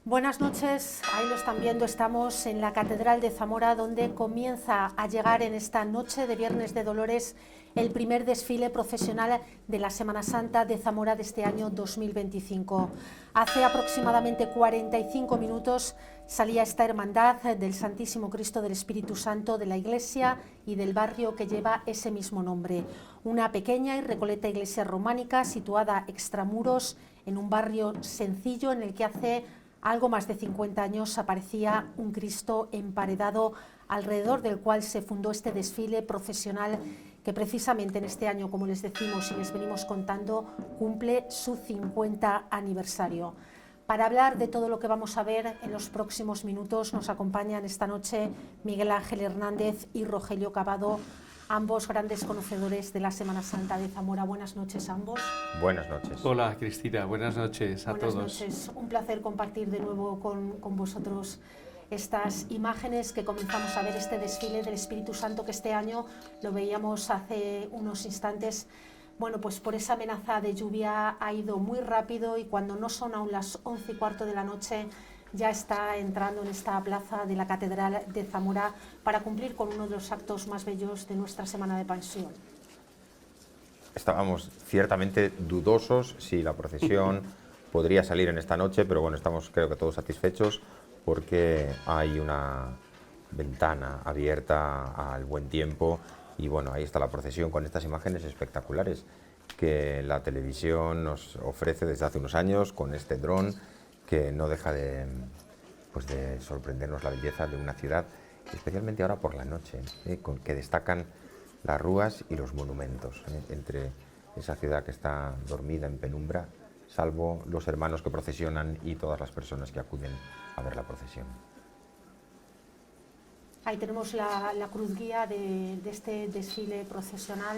Buenas noches, ahí lo están viendo, estamos en la Catedral de Zamora, donde comienza a llegar en esta noche de Viernes de Dolores el primer desfile procesional de la Semana Santa de Zamora de este año 2025. Hace aproximadamente 45 minutos salía esta hermandad del Santísimo Cristo del Espíritu Santo de la iglesia y del barrio que lleva ese mismo nombre. Una pequeña y recoleta iglesia románica situada extramuros en un barrio sencillo en el que hace algo más de 50 años aparecía un Cristo emparedado alrededor del cual se fundó este desfile procesional que precisamente en este año, como les decimos y les venimos contando, cumple su 50 aniversario. Para hablar de todo lo que vamos a ver en los próximos minutos nos acompañan esta noche Miguel Ángel Hernández y Rogelio Cavado, ambos grandes conocedores de la Semana Santa de Zamora. Buenas noches a ambos. Buenas noches. Hola Cristina, buenas noches a todos. Buenas noches, un placer compartir de nuevo con vosotros estas imágenes que comenzamos a ver, este desfile del Espíritu Santo que este año lo veíamos hace unos instantes. Bueno, pues por esa amenaza de lluvia ha ido muy rápido y cuando no son aún las 11:15 de la noche ya está entrando en esta plaza de la Catedral de Zamora para cumplir con uno de los actos más bellos de nuestra Semana de Pasión. Estábamos ciertamente dudosos si la procesión podría salir en esta noche, pero bueno, estamos creo que todos satisfechos porque hay una ventana abierta al buen tiempo y bueno, ahí está la procesión con estas imágenes espectaculares que la televisión nos ofrece desde hace unos años con este dron que no deja de sorprendernos la belleza de una ciudad, especialmente ahora por la noche, que destacan las rúas y los monumentos, entre esa ciudad que está dormida en penumbra, salvo los hermanos que procesionan y todas las personas que acuden a ver la procesión. Ahí tenemos la cruz guía de este desfile procesional.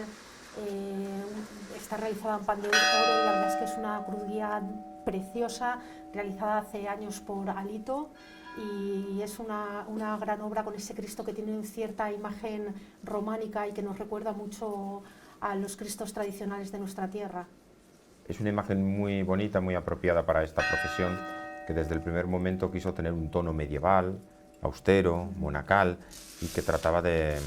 Está realizada en pan de oro y la verdad es que es una cruz guía preciosa, realizada hace años por Alito, y es una gran obra con ese Cristo que tiene cierta imagen románica y que nos recuerda mucho a los Cristos tradicionales de nuestra tierra. Es una imagen muy bonita, muy apropiada para esta procesión, que desde el primer momento quiso tener un tono medieval, austero, monacal, y que trataba de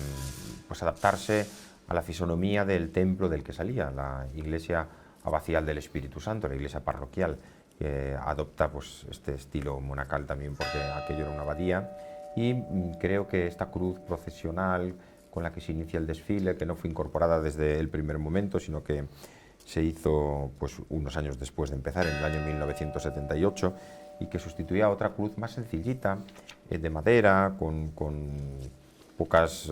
adaptarse a la fisonomía del templo del que salía, la iglesia abacial del Espíritu Santo, la iglesia parroquial, que adopta este estilo monacal también porque aquello era una abadía, y creo que esta cruz procesional con la que se inicia el desfile, que no fue incorporada desde el primer momento, sino que se hizo unos años después de empezar, en el año 1978, y que sustituía a otra cruz más sencillita, de madera, con pocos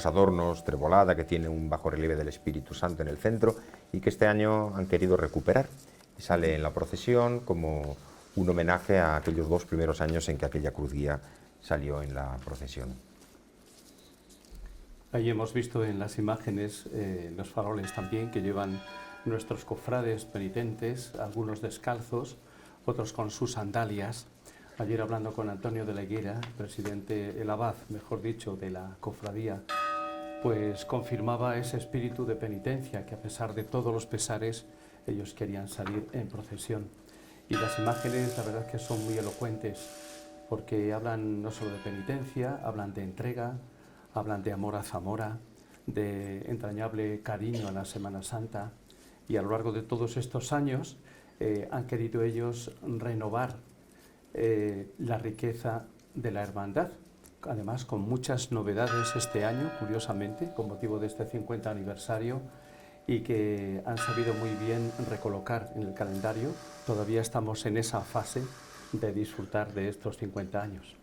adornos, trebolada, que tiene un bajo relieve del Espíritu Santo en el centro, y que este año han querido recuperar. Y sale en la procesión como un homenaje a aquellos 2 primeros años en que aquella cruz guía salió en la procesión. Ahí hemos visto en las imágenes los faroles también que llevan nuestros cofrades penitentes, algunos descalzos, otros con sus sandalias. Ayer hablando con Antonio de la Higuera, presidente, el abad, mejor dicho, de la cofradía, pues confirmaba ese espíritu de penitencia, que a pesar de todos los pesares, ellos querían salir en procesión. Y las imágenes, la verdad es que son muy elocuentes, porque hablan no solo de penitencia, hablan de entrega, hablan de amor a Zamora, de entrañable cariño a la Semana Santa, y a lo largo de todos estos años han querido ellos renovar la riqueza de la hermandad, además con muchas novedades este año, curiosamente, con motivo de este 50 aniversario, y que han sabido muy bien recolocar en el calendario. Todavía estamos en esa fase de disfrutar de estos 50 años.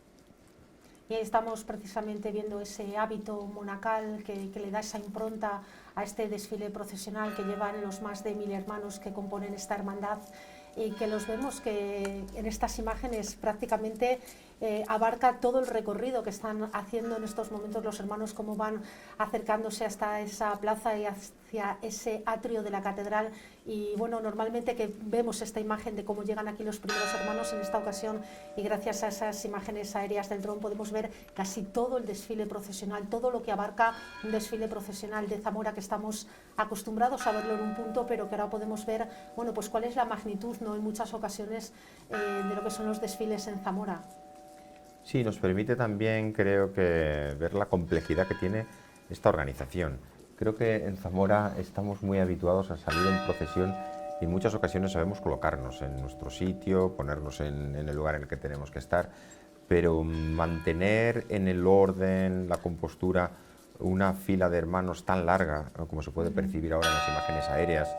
Y estamos precisamente viendo ese hábito monacal que le da esa impronta a este desfile procesional que llevan los más de 1000 hermanos que componen esta hermandad, y que los vemos que en estas imágenes prácticamente abarca todo el recorrido que están haciendo en estos momentos los hermanos, cómo van acercándose hasta esa plaza y hacia ese atrio de la catedral y bueno, normalmente que vemos esta imagen de cómo llegan aquí los primeros hermanos, en esta ocasión y gracias a esas imágenes aéreas del dron podemos ver casi todo el desfile procesional, todo lo que abarca un desfile procesional de Zamora que estamos acostumbrados a verlo en un punto, pero que ahora podemos ver, bueno, pues cuál es la magnitud, ¿no?, en muchas ocasiones de lo que son los desfiles en Zamora. Sí, nos permite también, creo que, ver la complejidad que tiene esta organización. Creo que en Zamora estamos muy habituados a salir en procesión y en muchas ocasiones sabemos colocarnos en nuestro sitio, ponernos en el lugar en el que tenemos que estar, pero mantener en el orden, la compostura, una fila de hermanos tan larga, ¿no?, como se puede percibir ahora en las imágenes aéreas,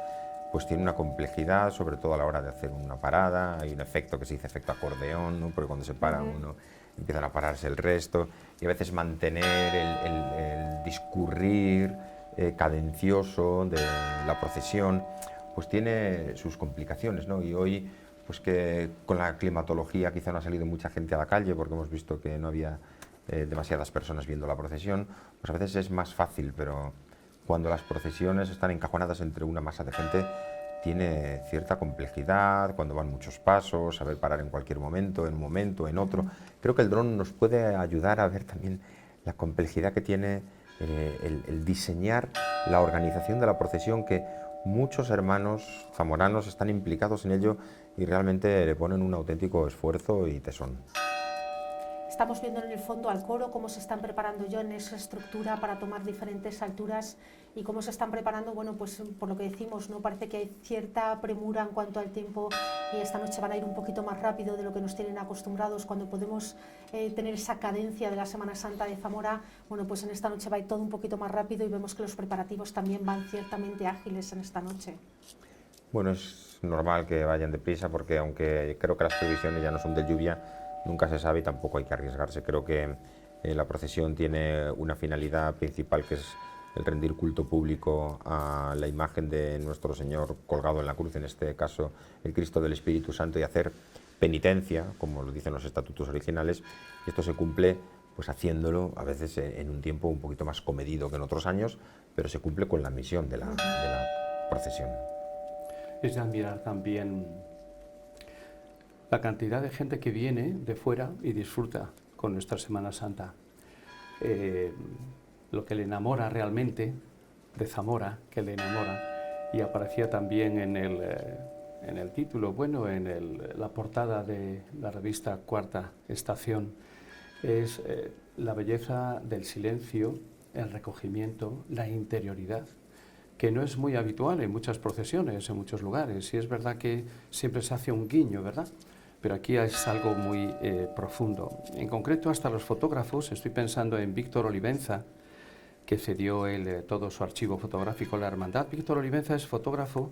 pues tiene una complejidad, sobre todo a la hora de hacer una parada. Hay un efecto que se dice efecto acordeón, ¿no?, porque cuando se para uno empiezan a pararse el resto, y a veces mantener el discurrir cadencioso de la procesión, pues tiene sus complicaciones, ¿no? Y hoy, pues que con la climatología quizá no ha salido mucha gente a la calle, porque hemos visto que no había demasiadas personas viendo la procesión, pues a veces es más fácil, pero cuando las procesiones están encajonadas entre una masa de gente, tiene cierta complejidad, cuando van muchos pasos, saber parar en cualquier momento, en un momento, en otro. Creo que el dron nos puede ayudar a ver también la complejidad que tiene el diseñar la organización de la procesión, que muchos hermanos zamoranos están implicados en ello y realmente le ponen un auténtico esfuerzo y tesón. Estamos viendo en el fondo al coro cómo se están preparando ya en esa estructura para tomar diferentes alturas y cómo se están preparando, bueno, pues por lo que decimos, ¿no?, parece que hay cierta premura en cuanto al tiempo y esta noche van a ir un poquito más rápido de lo que nos tienen acostumbrados. Cuando podemos tener esa cadencia de la Semana Santa de Zamora, bueno, pues en esta noche va a ir todo un poquito más rápido y vemos que los preparativos también van ciertamente ágiles en esta noche. Bueno, es normal que vayan deprisa porque aunque creo que las previsiones ya no son de lluvia, nunca se sabe y tampoco hay que arriesgarse. Creo que la procesión tiene una finalidad principal, que es el rendir culto público a la imagen de nuestro Señor colgado en la cruz, en este caso el Cristo del Espíritu Santo, y hacer penitencia, como lo dicen los estatutos originales. Y esto se cumple pues haciéndolo a veces en un tiempo un poquito más comedido que en otros años, pero se cumple con la misión de la procesión. Es de admirar también la cantidad de gente que viene de fuera y disfruta con nuestra Semana Santa. Lo que le enamora realmente de Zamora, que le enamora, y aparecía también en el título, bueno, en la portada de la revista Cuarta Estación, es la belleza del silencio, el recogimiento, la interioridad, que no es muy habitual en muchas procesiones, en muchos lugares, y es verdad que siempre se hace un guiño, ¿verdad? Pero aquí es algo muy profundo. En concreto, hasta los fotógrafos, estoy pensando en Víctor Olivenza, que cedió todo su archivo fotográfico a la Hermandad. Víctor Olivenza es fotógrafo,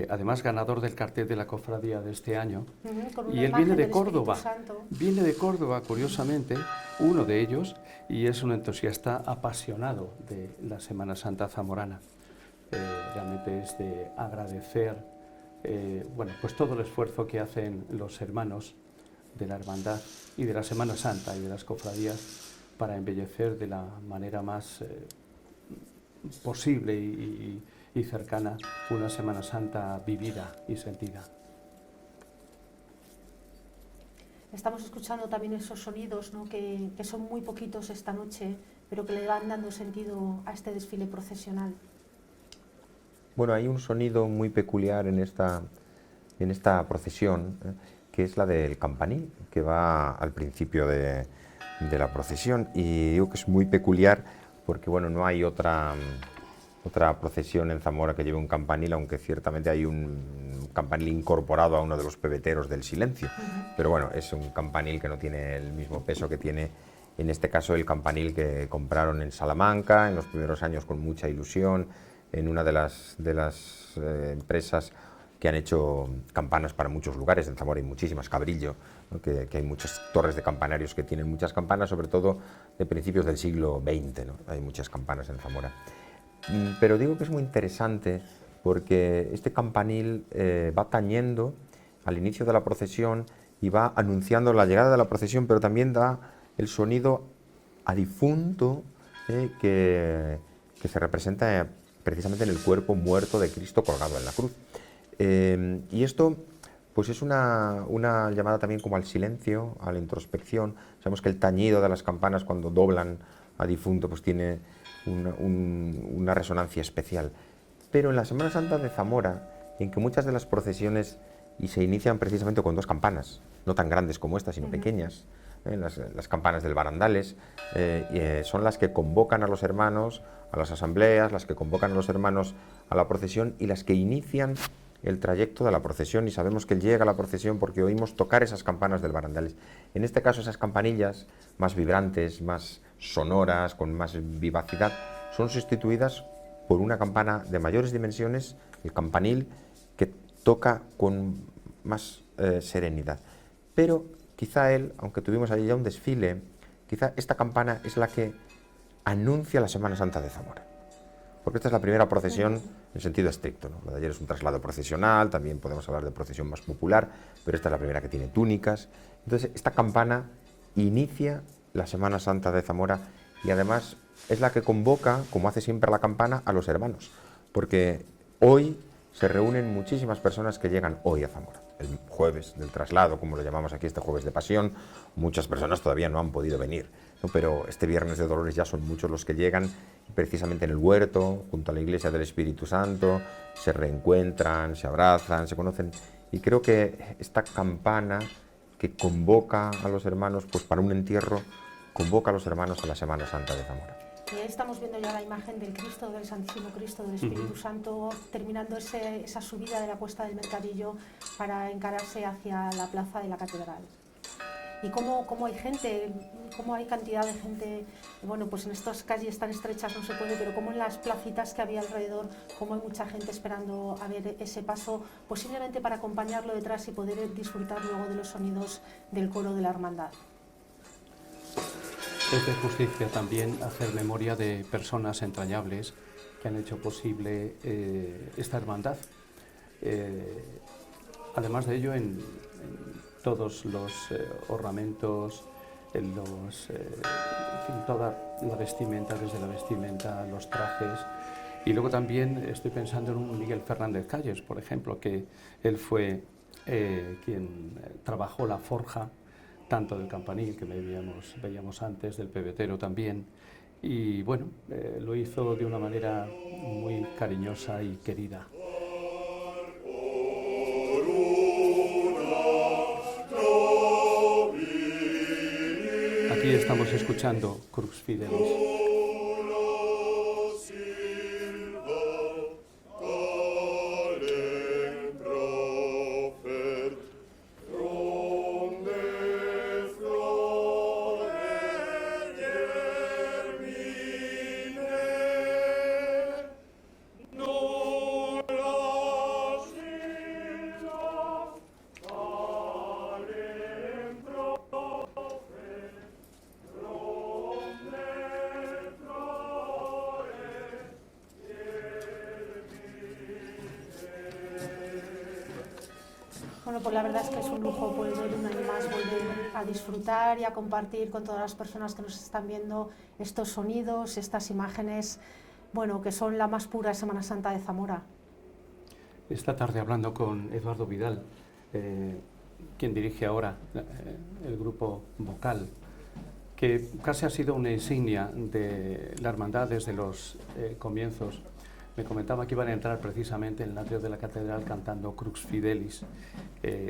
además ganador del cartel de la cofradía de este año, y él viene de Córdoba. Viene de Córdoba, curiosamente, uno de ellos, y es un entusiasta apasionado de la Semana Santa zamorana. Realmente es de agradecer bueno, pues todo el esfuerzo que hacen los hermanos de la Hermandad y de la Semana Santa y de las cofradías para embellecer de la manera más posible y cercana una Semana Santa vivida y sentida. Estamos escuchando también esos sonidos, ¿no?, que son muy poquitos esta noche, pero que le van dando sentido a este desfile procesional. Bueno, hay un sonido muy peculiar en esta procesión, que es la del campanil, que va al principio de la procesión, y digo que es muy peculiar porque, bueno, no hay otra procesión en Zamora que lleve un campanil, aunque ciertamente hay un campanil incorporado a uno de los pebeteros del silencio, pero bueno, es un campanil que no tiene el mismo peso que tiene, en este caso, el campanil que compraron en Salamanca en los primeros años con mucha ilusión, en una de las empresas que han hecho campanas para muchos lugares. En Zamora hay muchísimas, Cabrillo, ¿no?, que hay muchas torres de campanarios que tienen muchas campanas, sobre todo de principios del siglo XX, ¿no? Hay muchas campanas en Zamora. Pero digo que es muy interesante porque este campanil va tañendo al inicio de la procesión y va anunciando la llegada de la procesión, pero también da el sonido a difunto que se representa precisamente en el cuerpo muerto de Cristo colgado en la cruz. Y esto pues es una llamada también como al silencio, a la introspección. Sabemos que el tañido de las campanas cuando doblan a difunto pues tiene una resonancia especial. Pero en la Semana Santa de Zamora, en que muchas de las procesiones y se inician precisamente con 2 campanas, no tan grandes como esta, sino pequeñas, las campanas del barandales, son las que convocan a los hermanos a las asambleas, las que convocan a los hermanos a la procesión y las que inician el trayecto de la procesión, y sabemos que él llega a la procesión porque oímos tocar esas campanas del barandales. En este caso, esas campanillas más vibrantes, más sonoras, con más vivacidad, son sustituidas por una campana de mayores dimensiones, el campanil, que toca con más serenidad. Pero quizá él, aunque tuvimos allí ya un desfile, quizá esta campana es la que anuncia la Semana Santa de Zamora. Porque esta es la primera procesión en sentido estricto, ¿no? La de ayer es un traslado procesional, también podemos hablar de procesión más popular, pero esta es la primera que tiene túnicas. Entonces, esta campana inicia la Semana Santa de Zamora y además es la que convoca, como hace siempre la campana, a los hermanos. Porque hoy se reúnen muchísimas personas que llegan hoy a Zamora. El jueves del traslado, como lo llamamos aquí, este jueves de pasión, muchas personas todavía no han podido venir, ¿no? Pero este viernes de Dolores ya son muchos los que llegan, precisamente en el huerto, junto a la iglesia del Espíritu Santo, se reencuentran, se abrazan, se conocen. Y creo que esta campana que convoca a los hermanos, pues para un entierro, convoca a los hermanos a la Semana Santa de Zamora. Y ahí estamos viendo ya la imagen del Cristo, del Santísimo Cristo, del Espíritu Santo, terminando esa subida de la cuesta del Mercadillo para encararse hacia la plaza de la Catedral. Y cómo hay gente, cómo hay cantidad de gente, bueno, pues en estas calles tan estrechas no se puede, pero como en las placitas que había alrededor, como hay mucha gente esperando a ver ese paso, posiblemente para acompañarlo detrás y poder disfrutar luego de los sonidos del coro de la hermandad. Es de justicia también hacer memoria de personas entrañables que han hecho posible esta hermandad. Además de ello, en todos los ornamentos, en toda la vestimenta, desde la vestimenta, los trajes. Y luego también estoy pensando en un Miguel Fernández Calles, por ejemplo, que él fue quien trabajó la forja, tanto del campanil que veíamos antes, del pebetero también, y bueno, lo hizo de una manera muy cariñosa y querida. Aquí estamos escuchando Crux Fidelis. Bueno, pues la verdad es que es un lujo poder un año más volver a disfrutar y a compartir con todas las personas que nos están viendo estos sonidos, estas imágenes, bueno, que son la más pura Semana Santa de Zamora. Esta tarde hablando con Eduardo Vidal, quien dirige ahora el grupo vocal, que casi ha sido una insignia de la hermandad desde los comienzos. Me comentaba que iban a entrar precisamente en el atrio de la catedral cantando Crux Fidelis,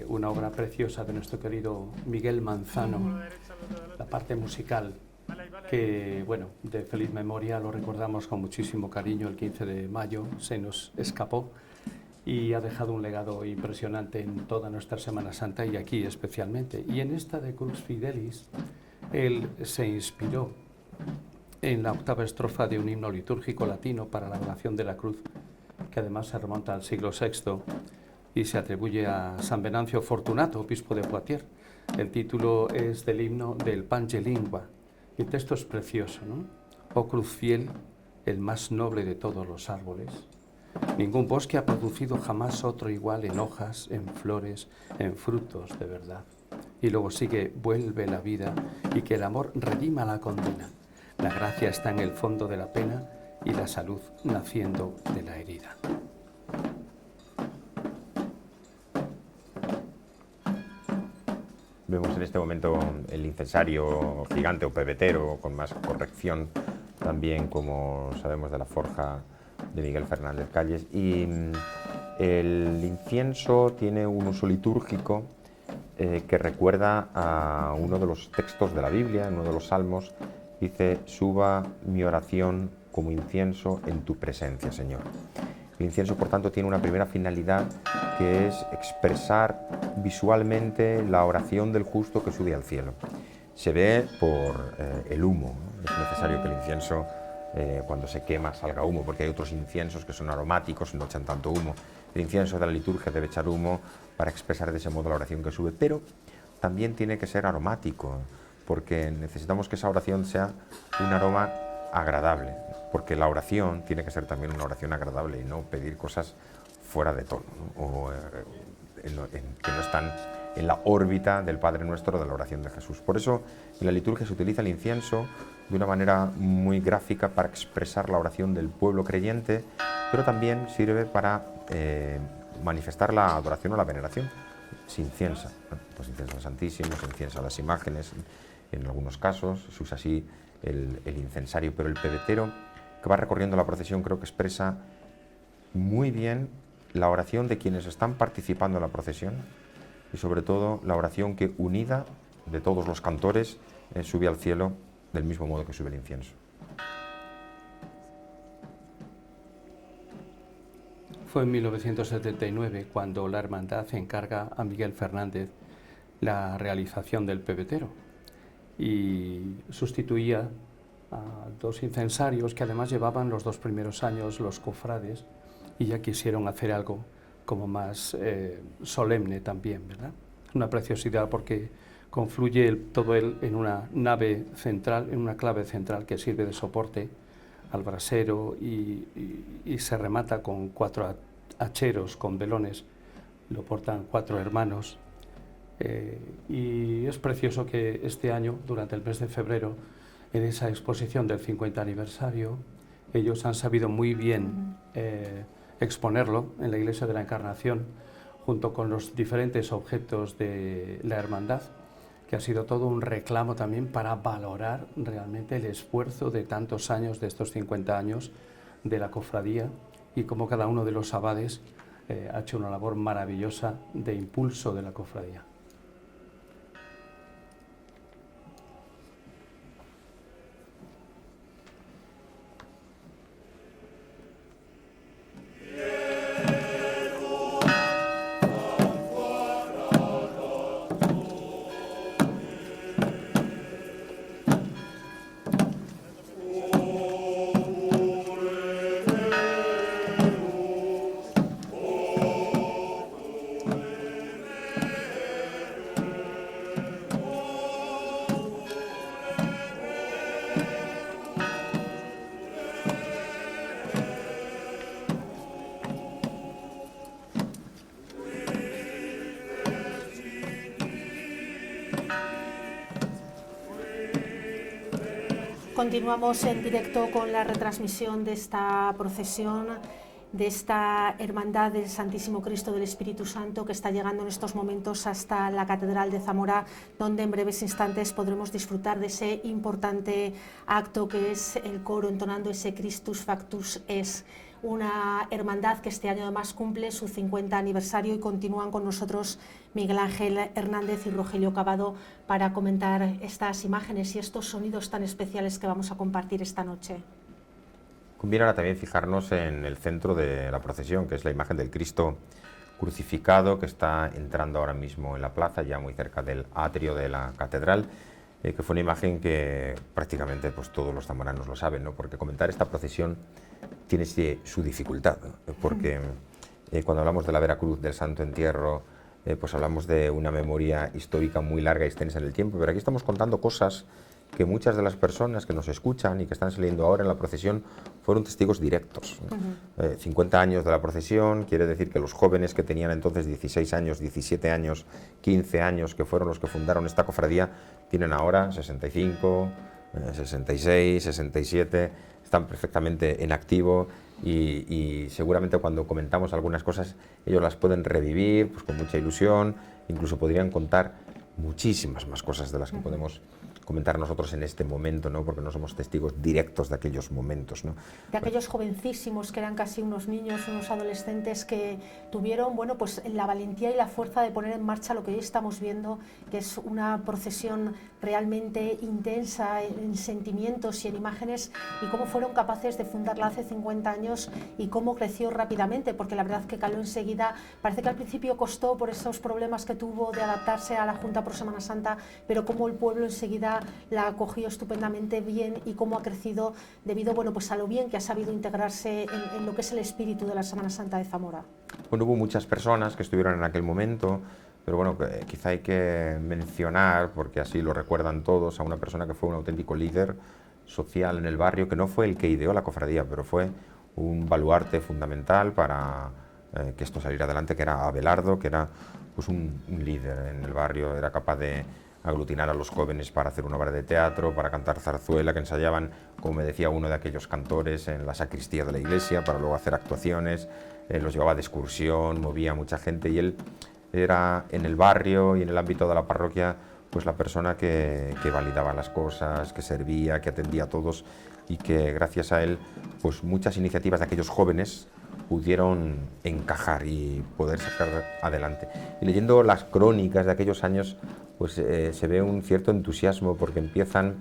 una obra preciosa de nuestro querido Miguel Manzano, la parte musical, que, bueno, de feliz memoria lo recordamos con muchísimo cariño. El 15 de mayo se nos escapó y ha dejado un legado impresionante en toda nuestra Semana Santa y aquí especialmente. Y en esta de Crux Fidelis, él se inspiró en la octava estrofa de un himno litúrgico latino para la adoración de la cruz, que además se remonta al siglo VI y se atribuye a San Venancio Fortunato, obispo de Poitiers. El título es del himno del Pange Lingua. Y el texto es precioso, ¿no? Oh cruz fiel, el más noble de todos los árboles. Ningún bosque ha producido jamás otro igual en hojas, en flores, en frutos de verdad. Y luego sigue, vuelve la vida y que el amor redima la condena. La gracia está en el fondo de la pena y la salud naciendo de la herida. Vemos en este momento el incensario gigante o pebetero, con más corrección también, como sabemos, de la forja de Miguel Fernández Calles. Y el incienso tiene un uso litúrgico que recuerda a uno de los textos de la Biblia, en uno de los salmos. Dice: suba mi oración como incienso en tu presencia, Señor. El incienso, por tanto, tiene una primera finalidad, que es expresar visualmente la oración del justo que sube al cielo. Se ve por el humo, ¿no? Es necesario que el incienso, cuando se quema, salga humo, porque hay otros inciensos que son aromáticos y no echan tanto humo. El incienso de la liturgia debe echar humo para expresar de ese modo la oración que sube, pero también tiene que ser aromático, porque necesitamos que esa oración sea un aroma agradable, porque la oración tiene que ser también una oración agradable y no pedir cosas fuera de tono, ¿no? O que no están en la órbita del Padre Nuestro, de la oración de Jesús. Por eso en la liturgia se utiliza el incienso de una manera muy gráfica para expresar la oración del pueblo creyente, pero también sirve para manifestar la adoración o la veneración. Se inciensa, ¿no? Pues inciensa al Santísimo, se inciensa las imágenes, en algunos casos se usa así el incensario, pero el pebetero que va recorriendo la procesión creo que expresa muy bien la oración de quienes están participando en la procesión y sobre todo la oración que, unida, de todos los cantores, sube al cielo del mismo modo que sube el incienso. Fue en 1979 cuando la hermandad encarga a Miguel Fernández la realización del pebetero y sustituía a dos incensarios que además llevaban los 2 primeros años los cofrades y ya quisieron hacer algo como más solemne también, ¿verdad? Una preciosidad porque confluye todo él en una nave central, en una clave central que sirve de soporte al brasero y se remata con 4 hacheros con velones, lo portan 4 hermanos. Y es precioso que este año, durante el mes de febrero, en esa exposición del 50 aniversario, ellos han sabido muy bien exponerlo en la Iglesia de la Encarnación, junto con los diferentes objetos de la hermandad, que ha sido todo un reclamo también para valorar realmente el esfuerzo de tantos años, de estos 50 años de la cofradía, y cómo cada uno de los abades ha hecho una labor maravillosa de impulso de la cofradía. Continuamos en directo con la retransmisión de esta procesión, de esta Hermandad del Santísimo Cristo del Espíritu Santo, que está llegando en estos momentos hasta la Catedral de Zamora, donde en breves instantes podremos disfrutar de ese importante acto que es el coro entonando ese Christus Factus Es. Una hermandad que este año además cumple su 50 aniversario y continúan con nosotros Miguel Ángel Hernández y Rogelio Cavado para comentar estas imágenes y estos sonidos tan especiales que vamos a compartir esta noche. Conviene ahora también fijarnos en el centro de la procesión, que es la imagen del Cristo crucificado, que está entrando ahora mismo en la plaza, ya muy cerca del atrio de la catedral, que fue una imagen que prácticamente pues, todos los zamoranos lo saben, ¿no? Porque comentar esta procesión tiene su dificultad, ¿no? Porque cuando hablamos de la Veracruz, del Santo Entierro, pues hablamos de una memoria histórica muy larga y extensa en el tiempo, pero aquí estamos contando cosas que muchas de las personas que nos escuchan y que están saliendo ahora en la procesión fueron testigos directos. 50 años de la procesión quiere decir que los jóvenes que tenían entonces 16 años, 17 años, 15 años, que fueron los que fundaron esta cofradía, tienen ahora 65, 66, 67, es están perfectamente en activo y seguramente cuando comentamos algunas cosas ellos las pueden revivir pues, con mucha ilusión, incluso podrían contar muchísimas más cosas de las que podemos comentar nosotros en este momento, ¿no? Porque no somos testigos directos de aquellos momentos, ¿no? De aquellos jovencísimos que eran casi unos niños, unos adolescentes que tuvieron, bueno, pues la valentía y la fuerza de poner en marcha lo que hoy estamos viendo, que es una procesión realmente intensa en sentimientos y en imágenes, y cómo fueron capaces de fundarla hace 50 años y cómo creció rápidamente, porque la verdad que caló enseguida. Parece que al principio costó por esos problemas que tuvo de adaptarse a la Junta por Semana Santa, pero cómo el pueblo enseguida la acogió estupendamente bien y cómo ha crecido debido, bueno, pues a lo bien que ha sabido integrarse en lo que es el espíritu de la Semana Santa de Zamora. Bueno, hubo muchas personas que estuvieron en aquel momento, pero bueno, quizá hay que mencionar, porque así lo recuerdan todos, a una persona que fue un auténtico líder social en el barrio, que no fue el que ideó la cofradía, pero fue un baluarte fundamental para que esto saliera adelante, que era Abelardo, que era pues un líder en el barrio, era capaz de aglutinar a los jóvenes para hacer una obra de teatro, para cantar zarzuela, que ensayaban, como me decía uno de aquellos cantores, en la sacristía de la iglesia, para luego hacer actuaciones, los llevaba de excursión, movía a mucha gente, y él era en el barrio y en el ámbito de la parroquia pues la persona que validaba las cosas, que servía, que atendía a todos, y que gracias a él pues muchas iniciativas de aquellos jóvenes pudieron encajar y poder sacar adelante. Y leyendo las crónicas de aquellos años pues se ve un cierto entusiasmo, porque empiezan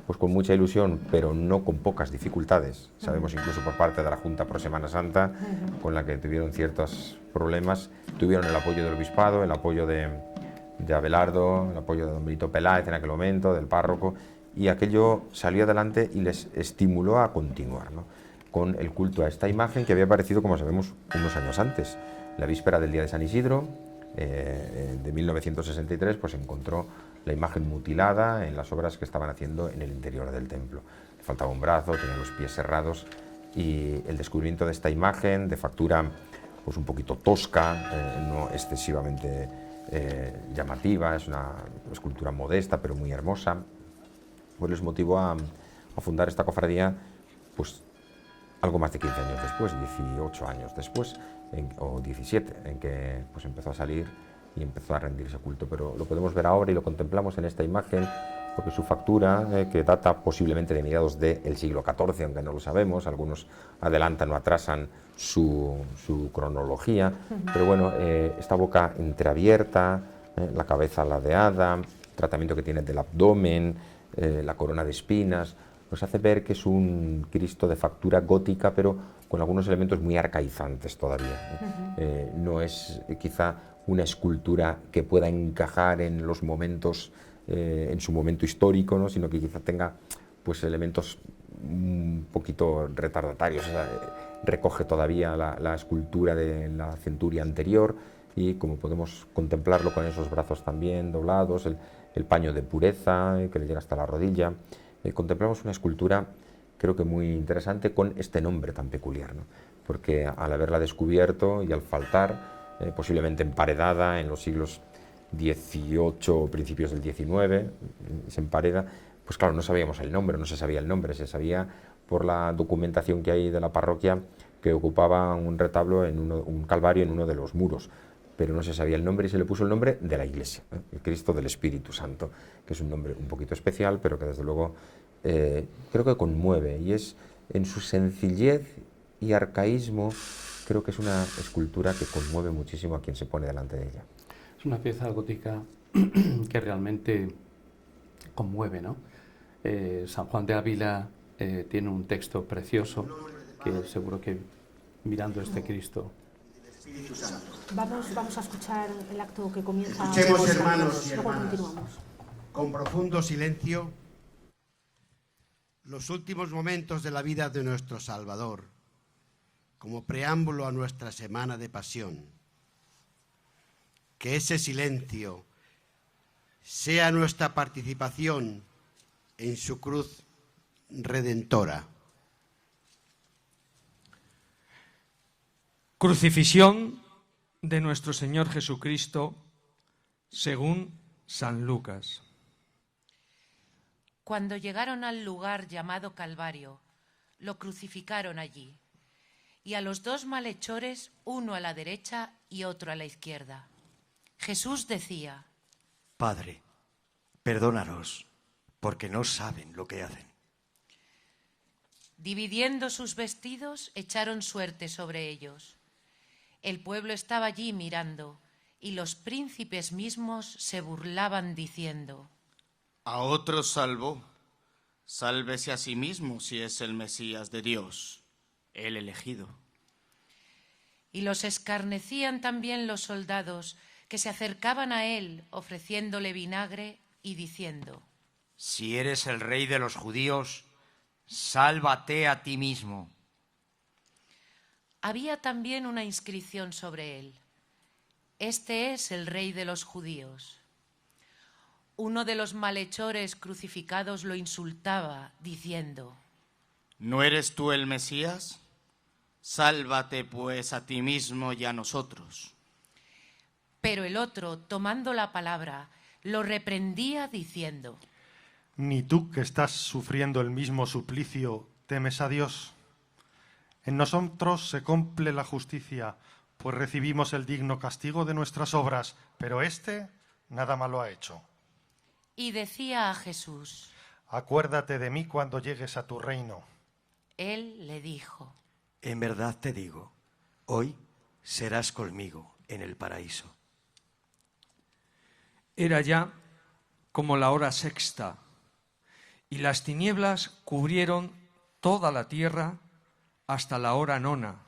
pues con mucha ilusión, pero no con pocas dificultades. Sabemos incluso por parte de la Junta por Semana Santa, con la que tuvieron ciertos problemas. Tuvieron el apoyo del obispado, el apoyo de Abelardo, el apoyo de don Benito Peláez en aquel momento, del párroco, y aquello salió adelante y les estimuló a continuar, ¿no? Con el culto a esta imagen que había aparecido, como sabemos, unos años antes. La víspera del día de San Isidro, de 1963, pues encontró la imagen mutilada en las obras que estaban haciendo en el interior del templo. Le faltaba un brazo, tenía los pies cerrados, y el descubrimiento de esta imagen de factura pues un poquito tosca, no excesivamente llamativa, es una escultura modesta pero muy hermosa, pues les motivó a fundar esta cofradía pues algo más de 15 años después, 18 años después, o 17, en que pues empezó a salir y empezó a rendirse culto. Pero lo podemos ver ahora y lo contemplamos en esta imagen, porque su factura, que data posiblemente de mediados del siglo XIV, aunque no lo sabemos, algunos adelantan o atrasan su cronología, pero bueno, esta boca entreabierta, la cabeza ladeada, el tratamiento que tiene del abdomen, la corona de espinas, nos hace ver que es un Cristo de factura gótica, pero con algunos elementos muy arcaizantes todavía. No es quizá una escultura que pueda encajar en los momentos, en su momento histórico, ¿no? Sino que quizá tenga pues elementos un poquito retardatarios. O sea, recoge todavía la escultura de la centuria anterior, y como podemos contemplarlo con esos brazos también doblados, el paño de pureza que le llega hasta la rodilla, contemplamos una escultura creo que muy interesante con este nombre tan peculiar, ¿no? Porque al haberla descubierto y al faltar, posiblemente emparedada en los siglos XVIII o principios del XIX, se empareda, pues claro, no sabíamos el nombre, no se sabía el nombre, se sabía por la documentación que hay de la parroquia que ocupaba un retablo, un calvario en uno de los muros, pero no se sabía el nombre y se le puso el nombre de la iglesia, el Cristo del Espíritu Santo, que es un nombre un poquito especial, pero que desde luego creo que conmueve, y es en su sencillez y arcaísmo, creo que es una escultura que conmueve muchísimo a quien se pone delante de ella. Es una pieza gótica que realmente conmueve, ¿no? San Juan de Ávila tiene un texto precioso que seguro que mirando este Cristo. Vamos a escuchar el acto que comienza. Escuchemos, hermanos y luego hermanas, continuamos. con profundo silencio, los últimos momentos de la vida de nuestro Salvador, como preámbulo a nuestra semana de pasión. Que ese silencio sea nuestra participación en su cruz redentora. Crucifixión de nuestro Señor Jesucristo según San Lucas. Cuando llegaron al lugar llamado Calvario, lo crucificaron allí, y a los dos malhechores, uno a la derecha y otro a la izquierda. Jesús decía: Padre, perdónalos, porque no saben lo que hacen. Dividiendo sus vestidos, echaron suerte sobre ellos. El pueblo estaba allí mirando, y los príncipes mismos se burlaban diciendo: A otros salvó, sálvese a sí mismo si es el Mesías de Dios, el elegido. Y los escarnecían también los soldados, que se acercaban a él ofreciéndole vinagre y diciendo: Si eres el rey de los judíos, sálvate a ti mismo. Había también una inscripción sobre él: Este es el rey de los judíos. Uno de los malhechores crucificados lo insultaba, diciendo: ¿No eres tú el Mesías? Sálvate pues a ti mismo y a nosotros. Pero el otro, tomando la palabra, lo reprendía diciendo: Ni tú, que estás sufriendo el mismo suplicio, temes a Dios. En nosotros se cumple la justicia, pues recibimos el digno castigo de nuestras obras, pero éste nada malo ha hecho. Y decía a Jesús: Acuérdate de mí cuando llegues a tu reino. Él le dijo: En verdad te digo, hoy serás conmigo en el paraíso. Era ya como la hora sexta, y las tinieblas cubrieron toda la tierra hasta la hora nona,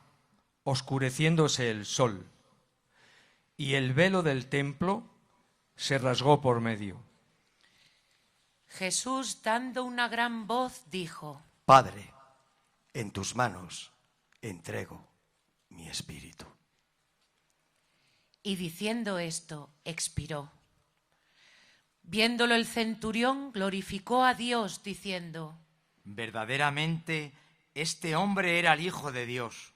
oscureciéndose el sol, y el velo del templo se rasgó por medio. Jesús, dando una gran voz, dijo: Padre, en tus manos entrego mi espíritu. Y diciendo esto, expiró. Viéndolo el centurión, glorificó a Dios, diciendo: Verdaderamente, este hombre era el Hijo de Dios.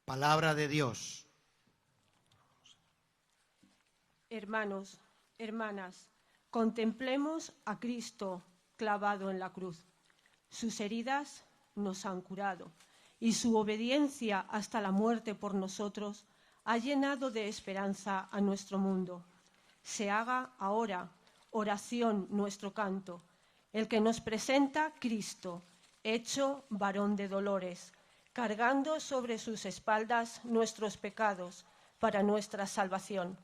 Palabra de Dios. Hermanos, hermanas, contemplemos a Cristo clavado en la cruz. Sus heridas nos han curado y su obediencia hasta la muerte por nosotros ha llenado de esperanza a nuestro mundo. Se haga ahora oración nuestro canto, el que nos presenta Cristo, hecho varón de dolores, cargando sobre sus espaldas nuestros pecados para nuestra salvación.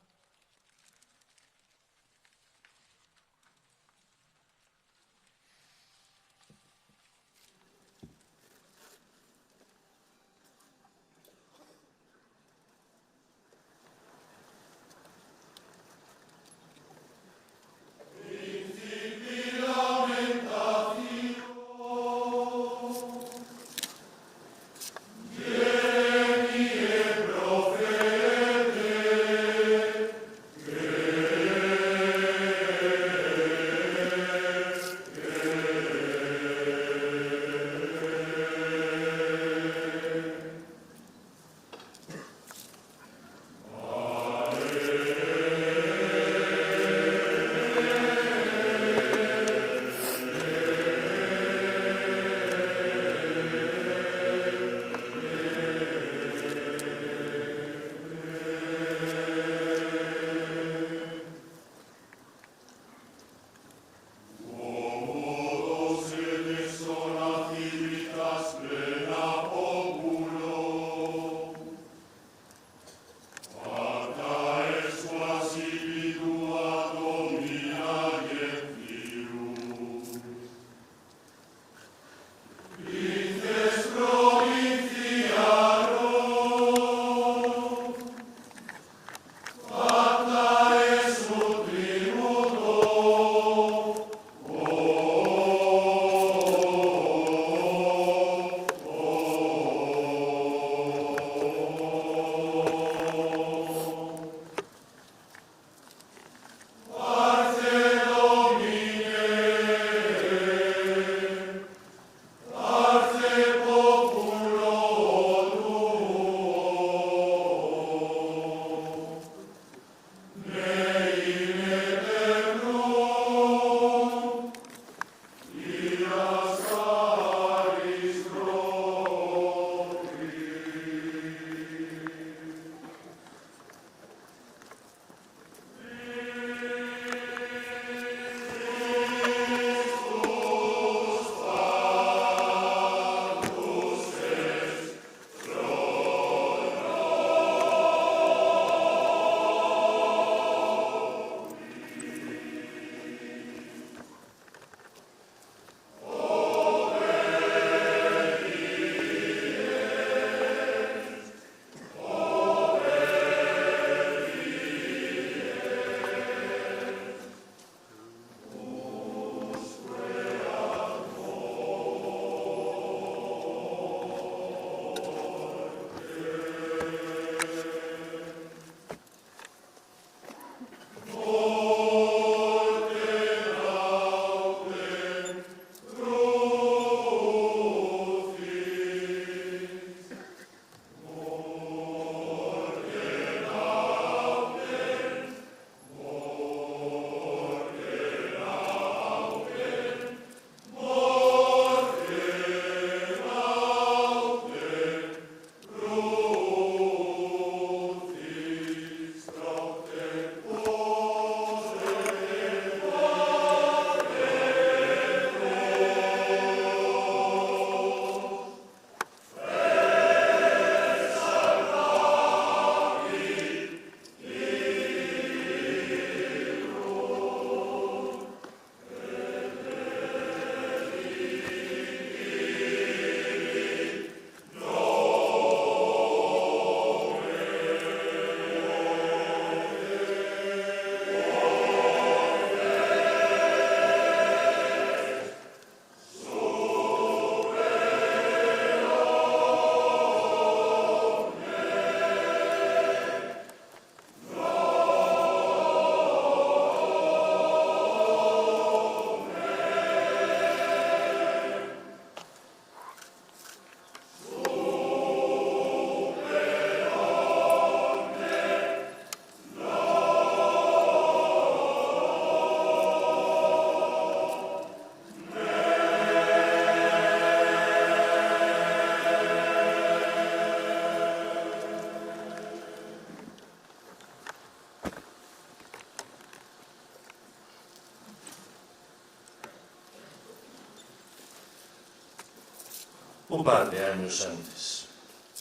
Un par de años antes,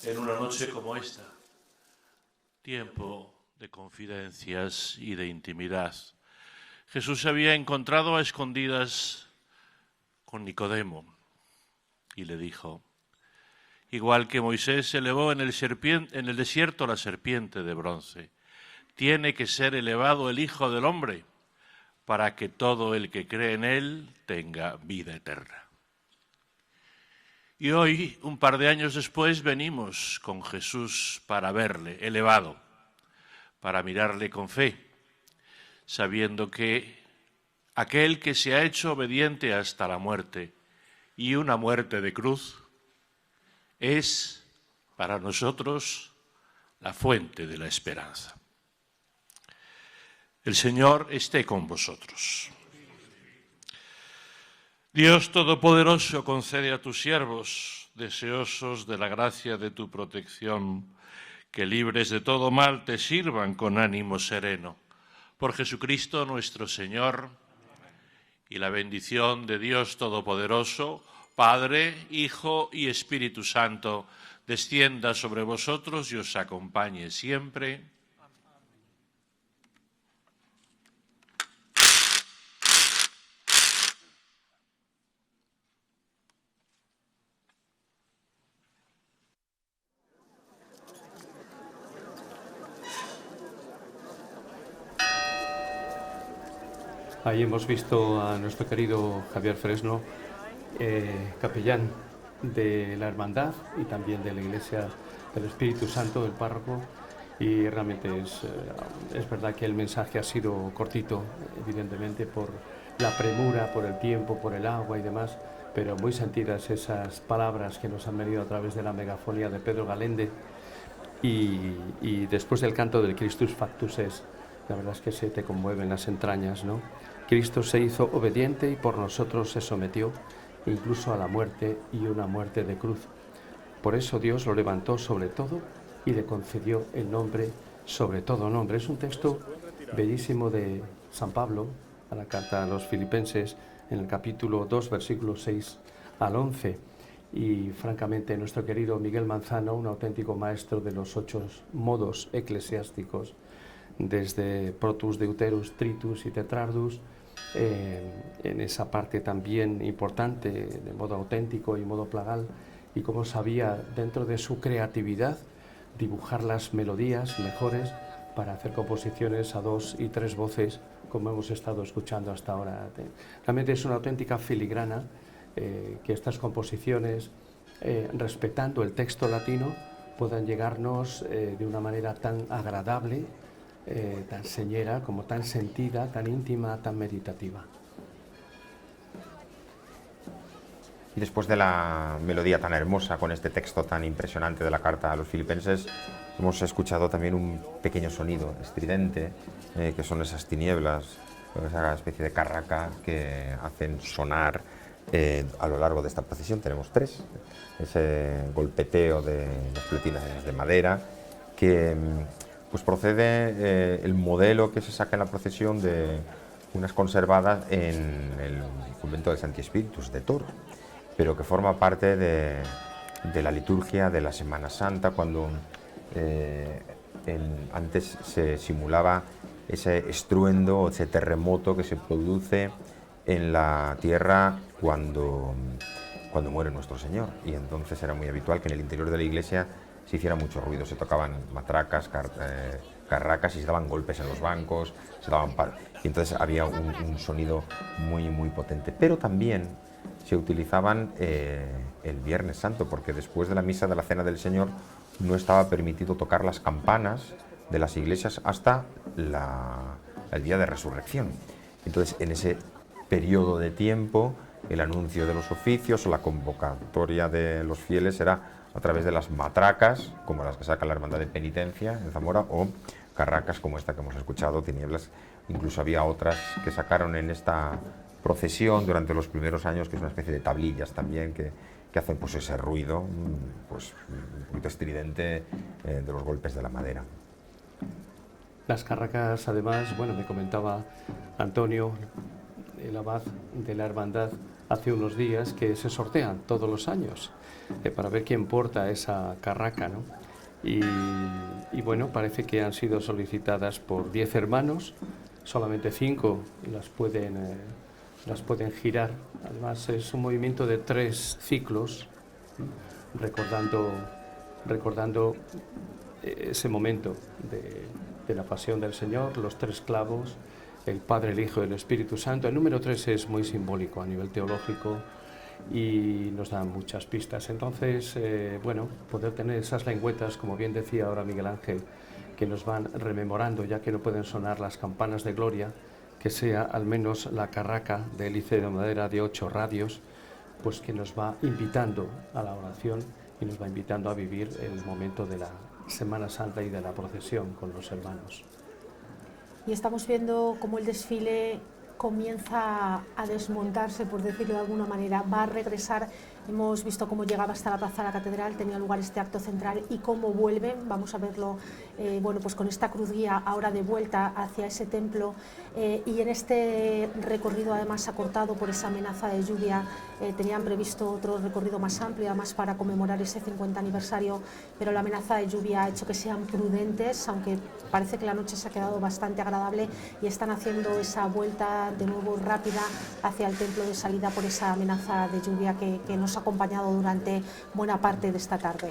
en una noche como esta, tiempo de confidencias y de intimidad, Jesús se había encontrado a escondidas con Nicodemo y le dijo: igual que Moisés elevó en el desierto la serpiente de bronce, tiene que ser elevado el Hijo del Hombre para que todo el que cree en él tenga vida eterna. Y hoy, un par de años después, venimos con Jesús para verle elevado, para mirarle con fe, sabiendo que aquel que se ha hecho obediente hasta la muerte, y una muerte de cruz, es para nosotros la fuente de la esperanza. El Señor esté con vosotros. Dios Todopoderoso, concede a tus siervos, deseosos de la gracia de tu protección, que libres de todo mal te sirvan con ánimo sereno. Por Jesucristo nuestro Señor, y la bendición de Dios Todopoderoso, Padre, Hijo y Espíritu Santo, descienda sobre vosotros y os acompañe siempre. Ahí hemos visto a nuestro querido Javier Fresno, capellán de la Hermandad y también de la Iglesia del Espíritu Santo, el párroco, y realmente es verdad que el mensaje ha sido cortito, evidentemente por la premura, por el tiempo, por el agua y demás, pero muy sentidas esas palabras que nos han venido a través de la megafonía de Pedro Galende y después del canto del Christus Factus es, la verdad es que se te conmueven las entrañas, ¿no? Cristo se hizo obediente y por nosotros se sometió incluso a la muerte y una muerte de cruz. Por eso Dios lo levantó sobre todo y le concedió el nombre sobre todo nombre. Es un texto bellísimo de San Pablo a la carta a los Filipenses en el capítulo 2, versículos 6 al 11. Y francamente nuestro querido Miguel Manzano, un auténtico maestro de los 8 modos eclesiásticos, desde Protus, Deuterus, Tritus y Tetrardus, en esa parte también importante, de modo auténtico y modo plagal, y cómo sabía, dentro de su creatividad, dibujar las melodías mejores para hacer composiciones a 2 y 3 voces, como hemos estado escuchando hasta ahora. Realmente es una auténtica filigrana que estas composiciones, respetando el texto latino, puedan llegarnos de una manera tan agradable, tan señera, como tan sentida, tan íntima, tan meditativa. Y después de la melodía tan hermosa, con este texto tan impresionante de la carta a los filipenses, hemos escuchado también un pequeño sonido estridente, que son esas tinieblas, esa especie de carraca que hacen sonar a lo largo de esta procesión. Tenemos 3, ese golpeteo de las fletinas de madera, que pues procede el modelo que se saca en la procesión de unas conservadas en el convento de Santi Spíritus de Toro, pero que forma parte de la liturgia de la Semana Santa, cuando antes se simulaba ese estruendo o ese terremoto que se produce en la tierra cuando muere nuestro Señor, y entonces era muy habitual que en el interior de la iglesia se hiciera mucho ruido, se tocaban matracas, carracas y se daban golpes en los bancos, se daban y entonces había un sonido muy, muy potente. Pero también se utilizaban el Viernes Santo, porque después de la misa de la Cena del Señor no estaba permitido tocar las campanas de las iglesias hasta el día de resurrección. Entonces, en ese periodo de tiempo, el anuncio de los oficios o la convocatoria de los fieles era a través de las matracas, como las que saca la Hermandad de Penitencia en Zamora, o carracas como esta que hemos escuchado, tinieblas. Incluso había otras que sacaron en esta procesión durante los primeros años, que es una especie de tablillas también, que hacen pues ese ruido pues un poquito estridente de los golpes de la madera. Las carracas, además, bueno, me comentaba Antonio, el abad de la Hermandad, hace unos días que se sortean todos los años para ver quién porta esa carraca, ¿no? Y bueno, parece que han sido solicitadas por 10 hermanos, solamente 5 las pueden girar. Además es un movimiento de 3 ciclos, recordando ese momento de la pasión del Señor, los 3 clavos, el Padre, el Hijo y el Espíritu Santo. El número 3 es muy simbólico a nivel teológico y nos da muchas pistas. Entonces, bueno, poder tener esas lengüetas, como bien decía ahora Miguel Ángel, que nos van rememorando, ya que no pueden sonar las campanas de gloria, que sea al menos la carraca de hélice de madera de 8 radios, pues que nos va invitando a la oración y nos va invitando a vivir el momento de la Semana Santa y de la procesión con los hermanos. Y estamos viendo cómo el desfile comienza a desmontarse, por decirlo de alguna manera, va a regresar. Hemos visto cómo llegaba hasta la plaza de la catedral, tenía lugar este acto central, y cómo vuelven. Vamos a verlo bueno, pues con esta cruz guía ahora de vuelta hacia ese templo, y en este recorrido además acortado por esa amenaza de lluvia. Tenían previsto otro recorrido más amplio además para conmemorar ese 50 aniversario, pero la amenaza de lluvia ha hecho que sean prudentes, aunque parece que la noche se ha quedado bastante agradable, y están haciendo esa vuelta de nuevo rápida hacia el templo de salida por esa amenaza de lluvia que nos ha acompañado durante buena parte de esta tarde.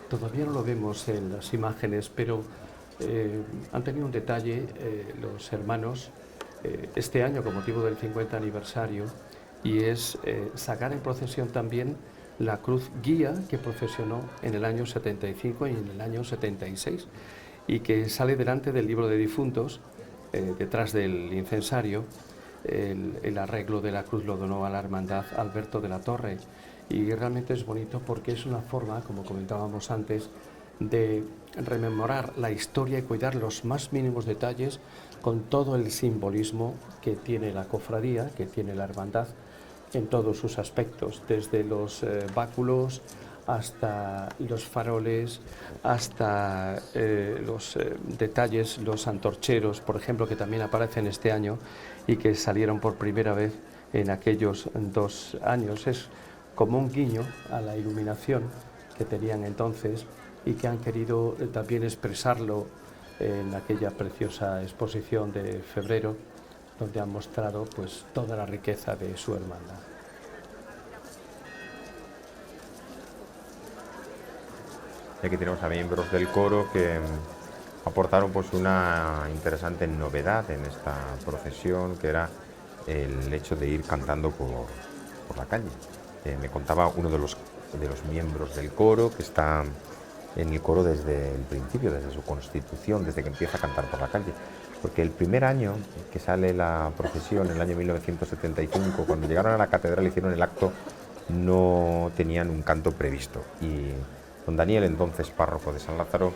Todavía no lo vemos en las imágenes, pero han tenido un detalle los hermanos este año con motivo del 50 aniversario, y es sacar en procesión también la cruz guía que procesionó en el año 75 y en el año 76, y que sale delante del libro de difuntos, detrás del incensario. El arreglo de la cruz lo donó a la hermandad Alberto de la Torre, y realmente es bonito porque es una forma, como comentábamos antes, de rememorar la historia y cuidar los más mínimos detalles con todo el simbolismo que tiene la cofradía, que tiene la hermandad en todos sus aspectos, desde los báculos hasta los faroles, hasta los detalles, los antorcheros, por ejemplo, que también aparecen este año y que salieron por primera vez en aquellos 2 años. Es como un guiño a la iluminación que tenían entonces y que han querido también expresarlo en aquella preciosa exposición de febrero, donde han mostrado pues toda la riqueza de su hermandad. Y aquí tenemos a miembros del coro que aportaron pues una interesante novedad en esta procesión, que era el hecho de ir cantando por la calle. Me contaba uno de los miembros del coro, que está en el coro desde el principio, desde su constitución, desde que empieza a cantar por la calle. Porque el primer año que sale la procesión, en el año 1975, cuando llegaron a la catedral, hicieron el acto, no tenían un canto previsto. Y don Daniel, entonces párroco de San Lázaro,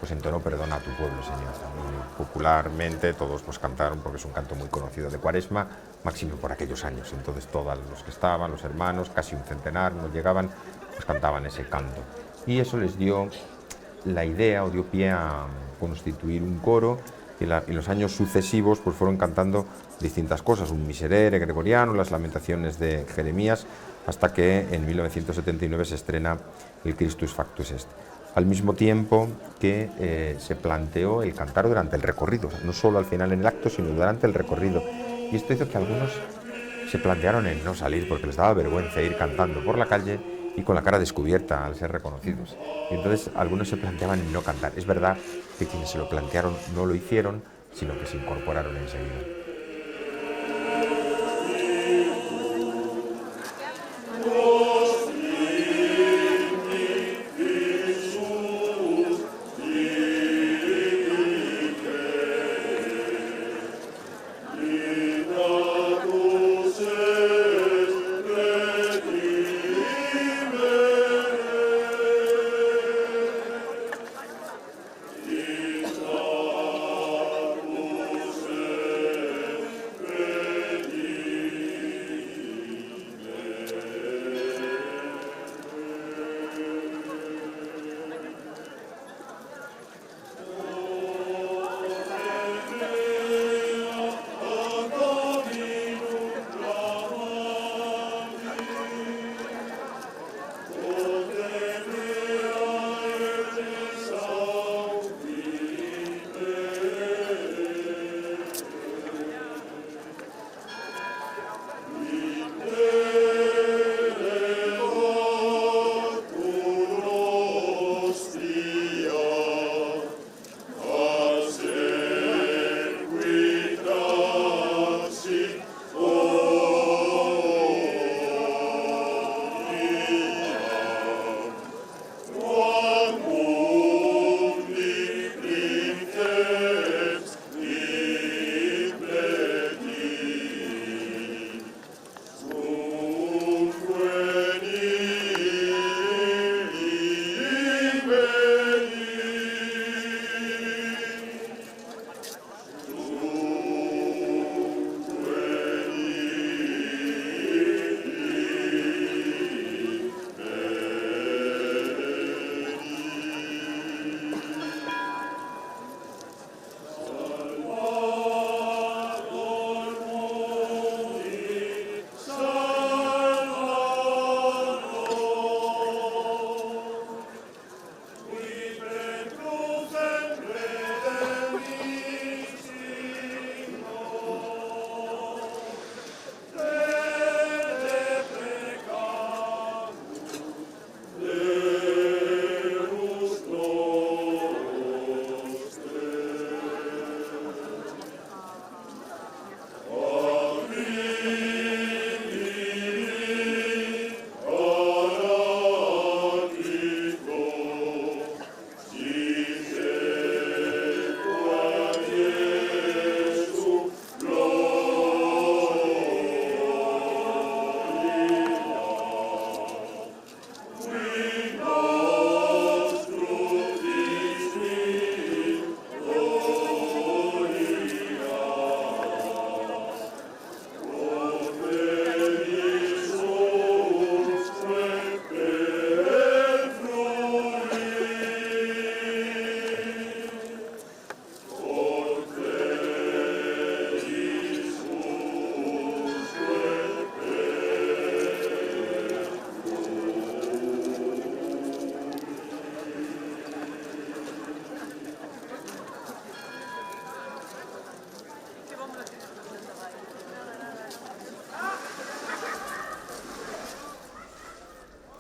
pues entonó "Perdona a tu pueblo, Señor". Y popularmente todos pues cantaron, porque es un canto muy conocido de Cuaresma, máximo por aquellos años. Entonces todos los que estaban, los hermanos, casi un centenar, nos llegaban, pues cantaban ese canto. Y eso les dio la idea, o dio pie a constituir un coro, y en los años sucesivos pues fueron cantando distintas cosas, un miserere gregoriano, las lamentaciones de Jeremías, hasta que en 1979 se estrena el Christus Factus Est. Al mismo tiempo que se planteó el cantar durante el recorrido, o sea, no solo al final en el acto, sino durante el recorrido. Y esto hizo que algunos se plantearon en no salir, porque les daba vergüenza ir cantando por la calle y con la cara descubierta al ser reconocidos. Y entonces algunos se planteaban en no cantar. Es verdad que quienes se lo plantearon no lo hicieron, sino que se incorporaron enseguida.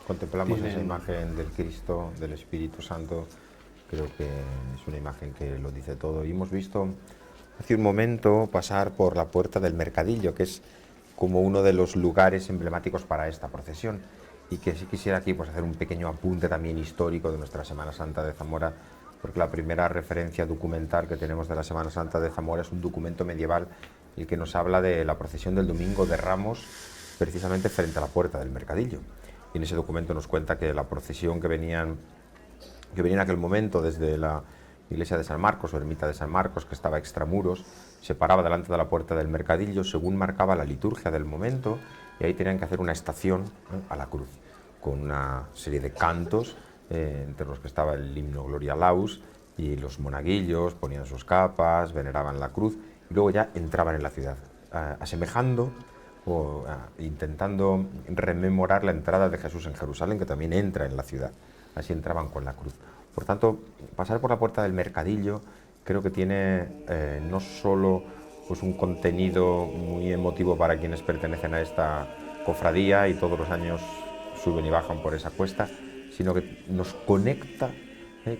Contemplamos esa tienen... imagen del Cristo, del Espíritu Santo, creo que es una imagen que lo dice todo. Y hemos visto hace un momento pasar por la puerta del mercadillo, que es como uno de los lugares emblemáticos para esta procesión, y que sí quisiera aquí pues hacer un pequeño apunte también histórico de nuestra Semana Santa de Zamora, porque la primera referencia documental que tenemos de la Semana Santa de Zamora es un documento medieval el que nos habla de la procesión del Domingo de Ramos, precisamente frente a la puerta del mercadillo. Y en ese documento nos cuenta que la procesión que venía en aquel momento desde la iglesia de San Marcos o ermita de San Marcos, que estaba extramuros, se paraba delante de la puerta del mercadillo según marcaba la liturgia del momento, y ahí tenían que hacer una estación a la cruz, con una serie de cantos, entre los que estaba el himno Gloria Laus, y los monaguillos ponían sus capas, veneraban la cruz, y luego ya entraban en la ciudad, asemejando o intentando rememorar la entrada de Jesús en Jerusalén, que también entra en la ciudad. Así entraban con la cruz. Por tanto, pasar por la puerta del mercadillo creo que tiene no solo pues, un contenido muy emotivo para quienes pertenecen a esta cofradía y todos los años suben y bajan por esa cuesta, sino que nos conecta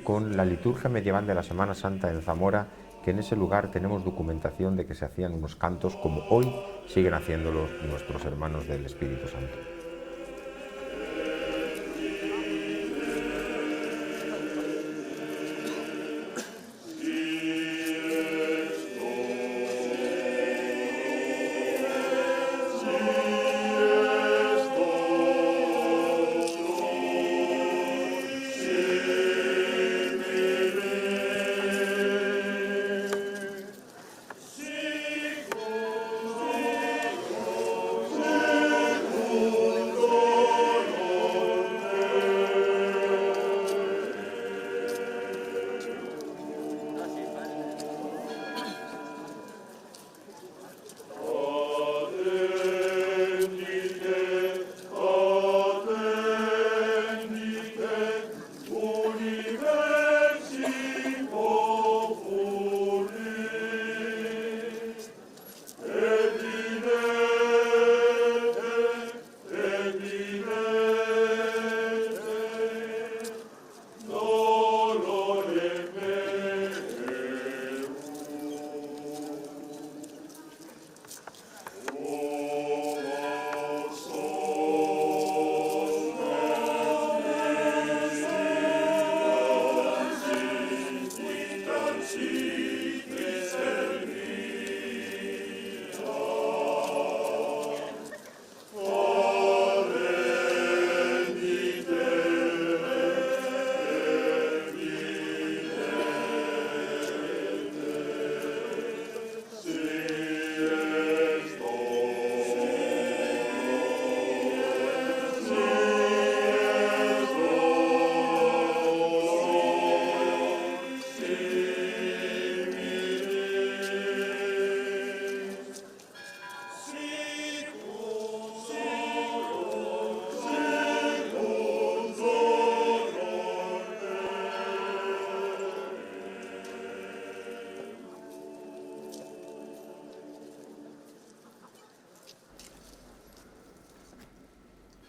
con la liturgia medieval de la Semana Santa en Zamora, que en ese lugar tenemos documentación de que se hacían unos cantos como hoy siguen haciéndolos nuestros hermanos del Espíritu Santo.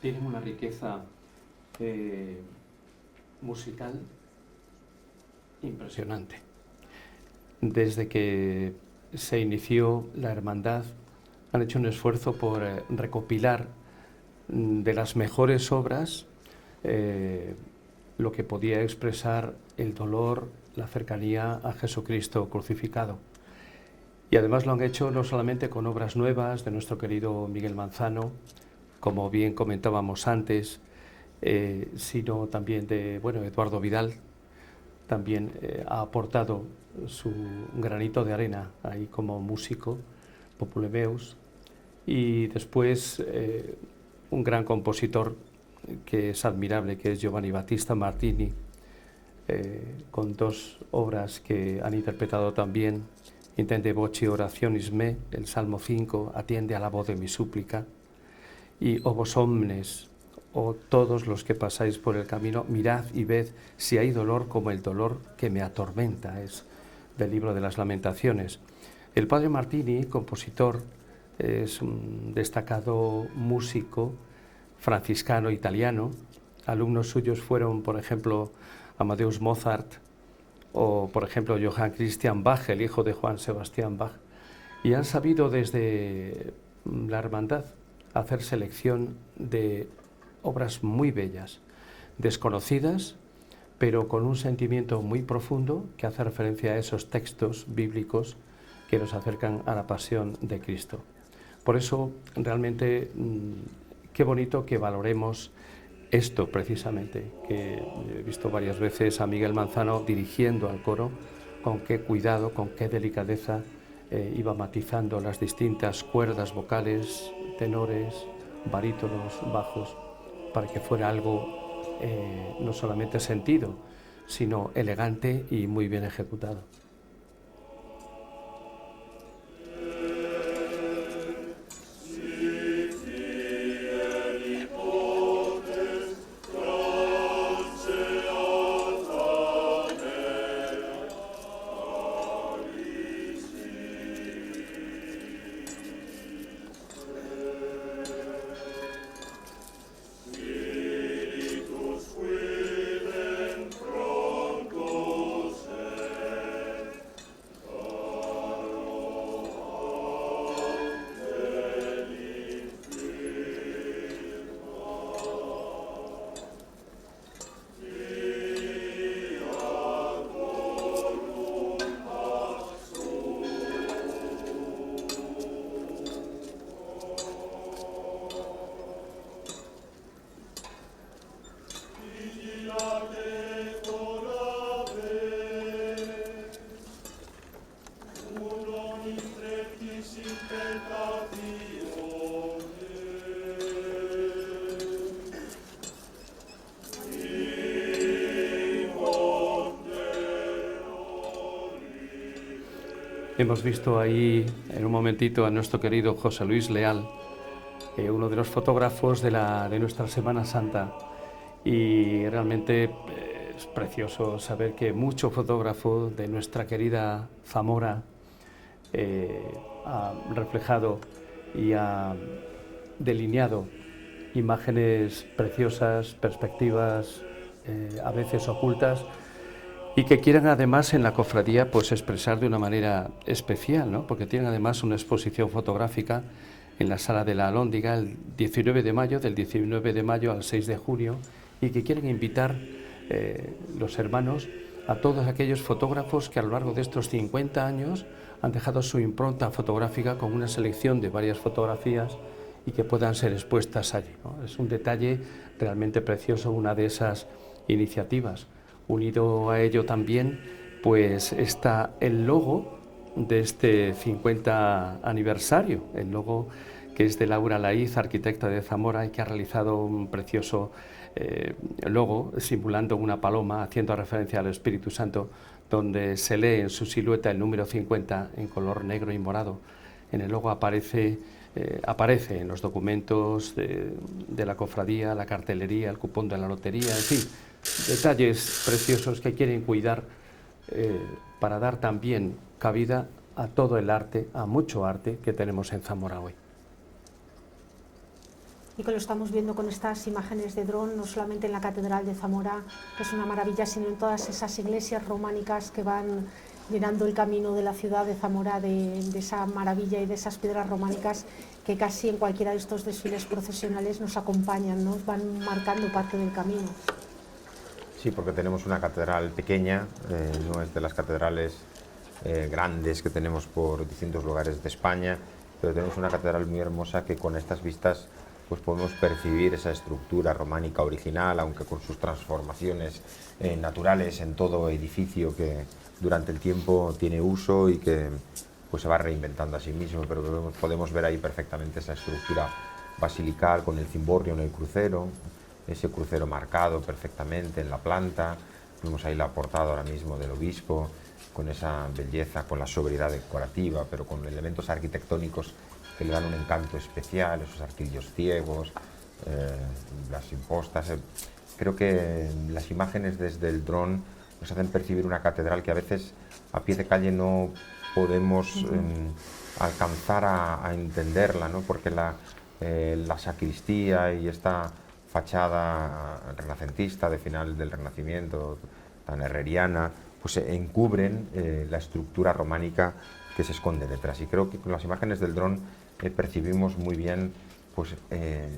Tienen una riqueza musical impresionante. Desde que se inició la hermandad, han hecho un esfuerzo por recopilar de las mejores obras lo que podía expresar el dolor, la cercanía a Jesucristo crucificado. Y además lo han hecho no solamente con obras nuevas de nuestro querido Miguel Manzano, como bien comentábamos antes, sino también de Eduardo Vidal. También ha aportado su granito de arena ahí como músico, Populemeus, y después un gran compositor que es admirable, que es Giovanni Battista Martini, con dos obras que han interpretado también, Intende voci orationis me, el Salmo 5, atiende a la voz de mi súplica, y O vos omnes, o todos los que pasáis por el camino, mirad y ved si hay dolor como el dolor que me atormenta, es del libro de las Lamentaciones. El padre Martini, compositor, es un destacado músico franciscano italiano alumnos suyos fueron, por ejemplo, Amadeus Mozart o, por ejemplo, Johann Christian Bach, el hijo de Juan Sebastián Bach, y han sabido desde la hermandad hacer selección de obras muy bellas, desconocidas, pero con un sentimiento muy profundo que hace referencia a esos textos bíblicos que nos acercan a la pasión de Cristo. Por eso, realmente, qué bonito que valoremos esto precisamente, que he visto varias veces a Miguel Manzano dirigiendo al coro, con qué cuidado, con qué delicadeza iba matizando las distintas cuerdas vocales, tenores, barítonos, bajos, para que fuera algo no solamente sentido, sino elegante y muy bien ejecutado. Hemos visto ahí en un momentito a nuestro querido José Luis Leal, uno de los fotógrafos de nuestra Semana Santa, y realmente es precioso saber que mucho fotógrafo de nuestra querida Zamora ha reflejado y ha delineado imágenes preciosas, perspectivas a veces ocultas, y que quieren además en la cofradía pues expresar de una manera especial, ¿no? Porque tienen además una exposición fotográfica en la Sala de la Alhóndiga el 19 de mayo, del 19 de mayo al 6 de junio, y que quieren invitar los hermanos a todos aquellos fotógrafos que a lo largo de estos 50 años han dejado su impronta fotográfica con una selección de varias fotografías y que puedan ser expuestas allí, ¿no? Es un detalle realmente precioso, una de esas iniciativas. Unido a ello también pues está el logo de este 50 aniversario, el logo que es de Laura Laiz, arquitecta de Zamora, y que ha realizado un precioso logo simulando una paloma, haciendo referencia al Espíritu Santo, donde se lee en su silueta el número 50 en color negro y morado. En el logo aparece en los documentos de la cofradía, la cartelería, el cupón de la lotería, en fin, detalles preciosos que quieren cuidar para dar también cabida a todo el arte, a mucho arte que tenemos en Zamora hoy. Y que lo estamos viendo con estas imágenes de dron, no solamente en la Catedral de Zamora, que es una maravilla, sino en todas esas iglesias románicas que van llenando el camino de la ciudad de Zamora de esa maravilla y de esas piedras románicas que casi en cualquiera de estos desfiles procesionales nos acompañan, nos van marcando parte del camino. Sí, porque tenemos una catedral pequeña, no es de las catedrales grandes que tenemos por distintos lugares de España, pero tenemos una catedral muy hermosa que con estas vistas pues podemos percibir esa estructura románica original, aunque con sus transformaciones naturales en todo edificio que durante el tiempo tiene uso y que pues se va reinventando a sí mismo, pero podemos ver ahí perfectamente esa estructura basilical con el cimborrio en el crucero, ese crucero marcado perfectamente en la planta. Vemos ahí la portada ahora mismo del obispo, con esa belleza, con la sobriedad decorativa, pero con elementos arquitectónicos que le dan un encanto especial, esos arquillos ciegos, las impostas. Creo que las imágenes desde el dron nos hacen percibir una catedral que a veces a pie de calle no podemos alcanzar a entenderla, ¿no? Porque la sacristía y esta fachada renacentista de final del Renacimiento, tan herreriana, pues encubren la estructura románica que se esconde detrás. Y creo que con las imágenes del dron percibimos muy bien pues,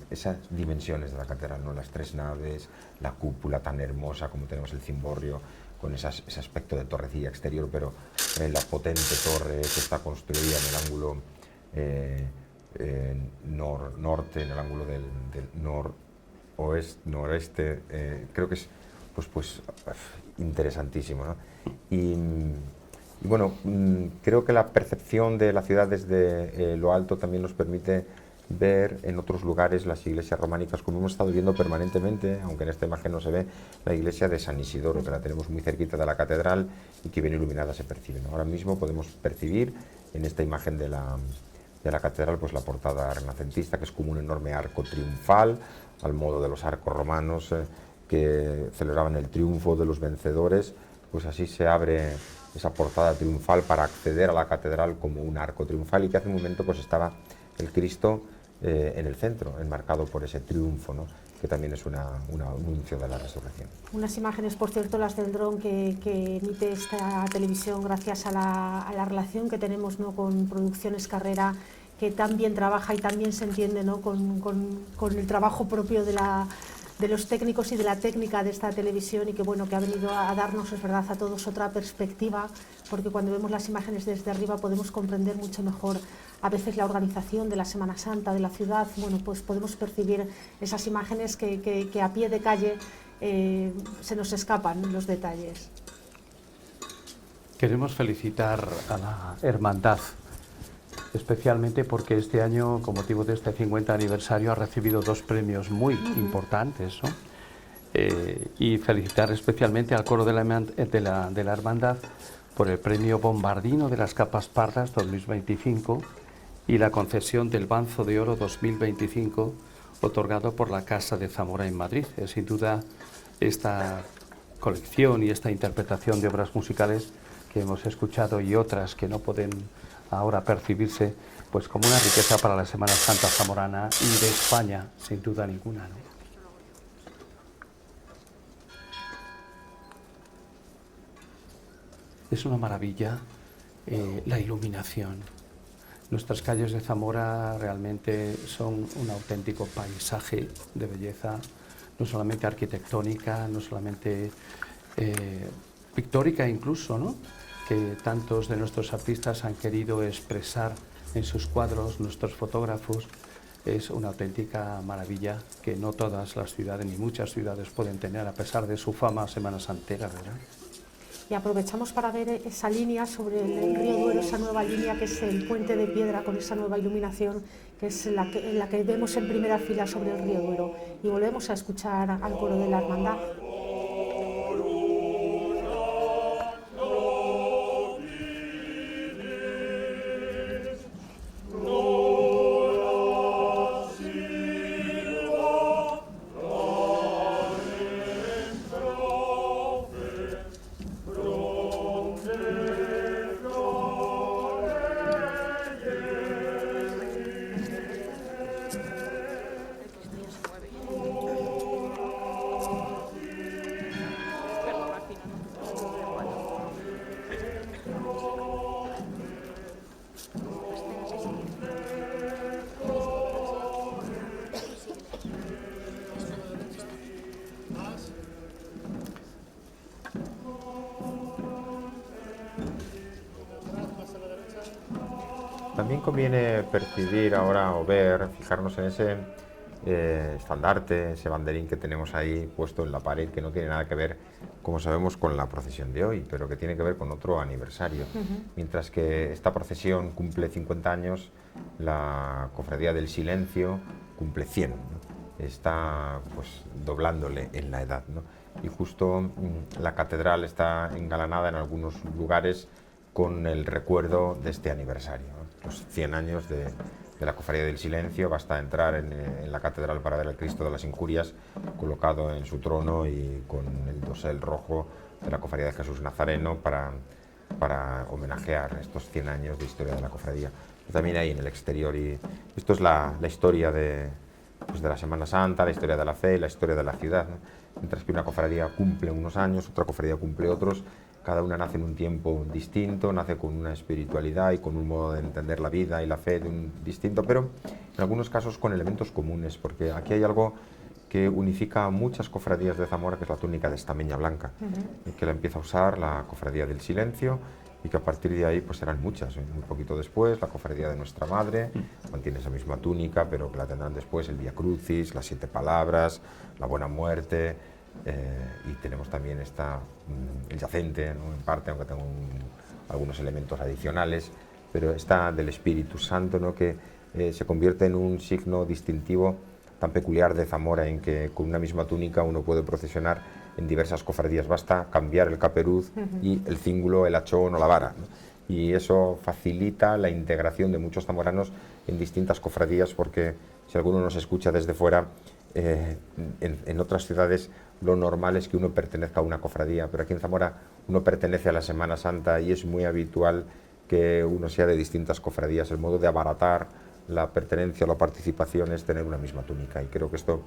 esas dimensiones de la catedral, ¿no? Las tres naves, la cúpula tan hermosa como tenemos el cimborrio, con ese aspecto de torrecilla exterior, pero la potente torre que está construida en el ángulo norte, en el ángulo del noreste, creo que es pues interesantísimo, ¿no? Y bueno, creo que la percepción de la ciudad desde lo alto también nos permite ver en otros lugares las iglesias románicas, como hemos estado viendo permanentemente, aunque en esta imagen no se ve, la iglesia de San Isidoro, que la tenemos muy cerquita de la catedral y que bien iluminada se percibe, ¿no? Ahora mismo podemos percibir en esta imagen de la catedral pues la portada renacentista, que es como un enorme arco triunfal, al modo de los arcos romanos que celebraban el triunfo de los vencedores. Pues así se abre esa portada triunfal para acceder a la catedral como un arco triunfal, y que hace un momento pues estaba el Cristo en el centro, enmarcado por ese triunfo, ¿no? Que también es un anuncio de la resurrección. Unas imágenes, por cierto, las del dron que emite esta televisión gracias a la relación que tenemos, ¿no?, con Producciones Carrera, que tan bien trabaja y también se entiende, ¿no?, con el trabajo propio de los técnicos y de la técnica de esta televisión, y que bueno, que ha venido a darnos, es verdad, a todos otra perspectiva, porque cuando vemos las imágenes desde arriba podemos comprender mucho mejor a veces la organización de la Semana Santa de la ciudad. Bueno, pues podemos percibir esas imágenes que a pie de calle se nos escapan los detalles. Queremos felicitar a la Hermandad, especialmente porque este año, con motivo de este 50 aniversario, ha recibido dos premios muy importantes, ¿no? Y felicitar especialmente al coro de la Hermandad por el premio Bombardino de las Capas Pardas 2025 y la concesión del Banzo de Oro 2025 otorgado por la Casa de Zamora en Madrid. Sin duda, esta colección y esta interpretación de obras musicales que hemos escuchado y otras que no pueden ahora percibirse, pues como una riqueza para la Semana Santa zamorana y de España, sin duda ninguna, ¿no? Es una maravilla la iluminación. Nuestras calles de Zamora realmente son un auténtico paisaje de belleza, no solamente arquitectónica, no solamente pictórica incluso, ¿no?, que tantos de nuestros artistas han querido expresar en sus cuadros, nuestros fotógrafos. Es una auténtica maravilla que no todas las ciudades, ni muchas ciudades, pueden tener, a pesar de su fama semanasantera, ¿verdad? Y aprovechamos para ver esa línea sobre el río Duero, esa nueva línea que es el puente de piedra con esa nueva iluminación, que es la que vemos en primera fila sobre el río Duero. Y volvemos a escuchar al coro de la Hermandad. También conviene percibir ahora o ver, fijarnos en ese estandarte, ese banderín que tenemos ahí puesto en la pared, que no tiene nada que ver, como sabemos, con la procesión de hoy, pero que tiene que ver con otro aniversario. Mientras que esta procesión cumple 50 años, la Cofradía del Silencio cumple 100, ¿no? Está pues doblándole en la edad, ¿no? Y justo la catedral está engalanada en algunos lugares con el recuerdo de este aniversario, ¿no? Los 100 años de la Cofradía del Silencio. Basta entrar en la catedral para ver al Cristo de las Injurias colocado en su trono y con el dosel rojo de la Cofradía de Jesús Nazareno para homenajear estos 100 años de historia de la cofradía. También hay en el exterior, y esto es la historia de pues, de la Semana Santa, la historia de la fe, la historia de la ciudad, ¿no? Mientras que una cofradía cumple unos años, otra cofradía cumple otros, cada una nace en un tiempo distinto, nace con una espiritualidad y con un modo de entender la vida y la fe distinto, pero en algunos casos con elementos comunes, porque aquí hay algo que unifica a muchas cofradías de Zamora, que es la túnica de estameña blanca, que la empieza a usar la Cofradía del Silencio, y que a partir de ahí pues serán muchas. Muy poquito después la Cofradía de Nuestra Madre mantiene esa misma túnica, pero que la tendrán después el Vía Crucis, las 7 Palabras, la Buena Muerte, y tenemos también el Yacente, ¿no? En parte, aunque tenga algunos elementos adicionales, pero esta del Espíritu Santo, ¿no? Que se convierte en un signo distintivo tan peculiar de Zamora, en que con una misma túnica uno puede procesionar en diversas cofradías, basta cambiar el caperuz y el cíngulo, el hachón o la vara, ¿no? Y eso facilita la integración de muchos zamoranos en distintas cofradías, porque si alguno nos escucha desde fuera, en otras ciudades lo normal es que uno pertenezca a una cofradía, pero aquí en Zamora uno pertenece a la Semana Santa y es muy habitual que uno sea de distintas cofradías. El modo de abaratar la pertenencia o la participación es tener una misma túnica, y creo que esto,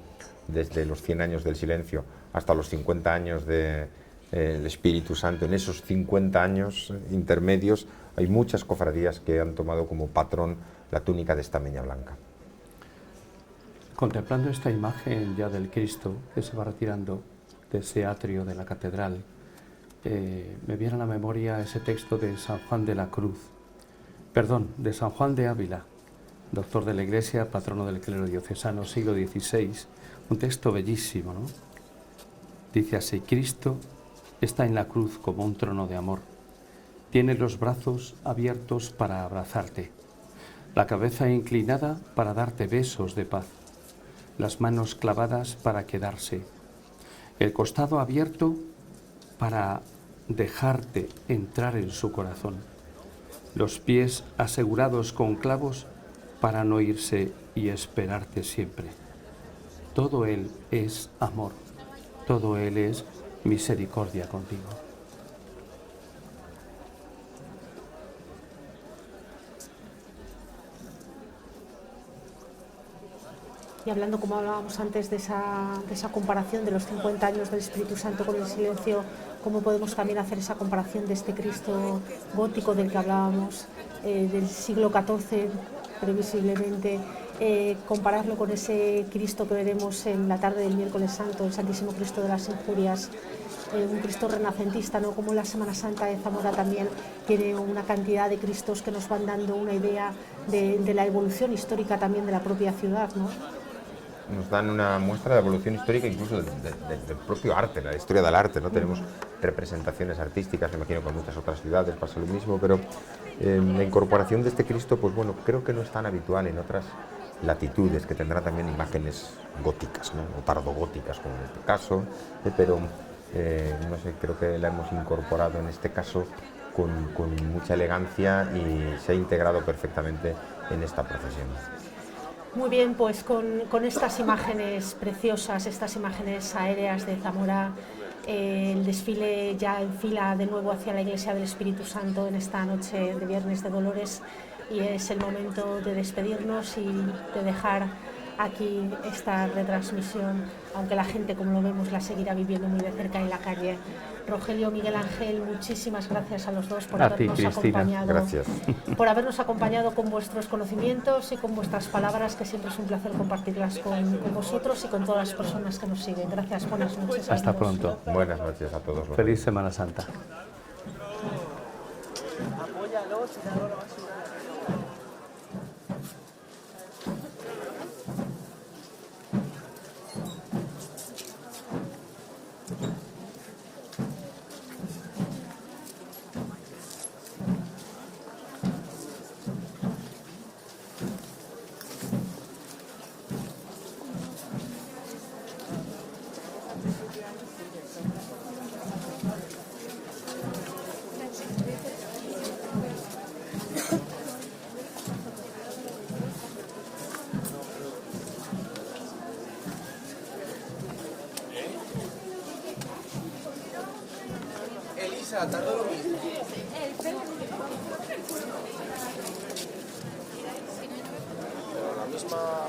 desde los 100 años del silencio hasta los 50 años del Espíritu Santo, en esos 50 años intermedios hay muchas cofradías que han tomado como patrón la túnica de estameña blanca. Contemplando esta imagen ya del Cristo que se va retirando de ese atrio de la catedral, me viene a la memoria ese texto de San Juan de la Cruz, de San Juan de Ávila, doctor de la Iglesia, patrono del clero diocesano, siglo XVI, un texto bellísimo, ¿no? Dice así: Cristo está en la cruz como un trono de amor, tiene los brazos abiertos para abrazarte, la cabeza inclinada para darte besos de paz, las manos clavadas para quedarse, el costado abierto para dejarte entrar en su corazón, los pies asegurados con clavos para no irse y esperarte siempre. Todo Él es amor, todo Él es misericordia contigo. Y hablando, como hablábamos antes, de esa comparación de los 50 años del Espíritu Santo con el silencio, ¿cómo podemos también hacer esa comparación de este Cristo gótico del que hablábamos, del siglo XIV, previsiblemente, compararlo con ese Cristo que veremos en la tarde del miércoles santo, el Santísimo Cristo de las Injurias, un Cristo renacentista, ¿no? Como la Semana Santa de Zamora también tiene una cantidad de Cristos que nos van dando una idea de la evolución histórica también de la propia ciudad, ¿no? Nos dan una muestra de evolución histórica incluso del propio arte, la historia del arte, ¿no? Tenemos representaciones artísticas, me imagino que en muchas otras ciudades pasa lo mismo, pero la incorporación de este Cristo, pues bueno, creo que no es tan habitual en otras latitudes, que tendrá también imágenes góticas, ¿no? O tardogóticas, como en este caso, pero no sé, creo que la hemos incorporado en este caso con mucha elegancia y se ha integrado perfectamente en esta procesión. Muy bien, pues con estas imágenes preciosas, estas imágenes aéreas de Zamora, el desfile ya enfila de nuevo hacia la Iglesia del Espíritu Santo en esta noche de Viernes de Dolores, y es el momento de despedirnos y de dejar aquí esta retransmisión, aunque la gente, como lo vemos, la seguirá viviendo muy de cerca en la calle. Rogelio, Miguel Ángel, muchísimas gracias a los dos por habernos acompañado. Gracias. Por habernos acompañado con vuestros conocimientos y con vuestras palabras, que siempre es un placer compartirlas con vosotros y con todas las personas que nos siguen. Gracias, buenas noches. Hasta pronto. Buenas noches a todos. Feliz Semana Santa. Elisa, tardo lo mismo. Pero la misma...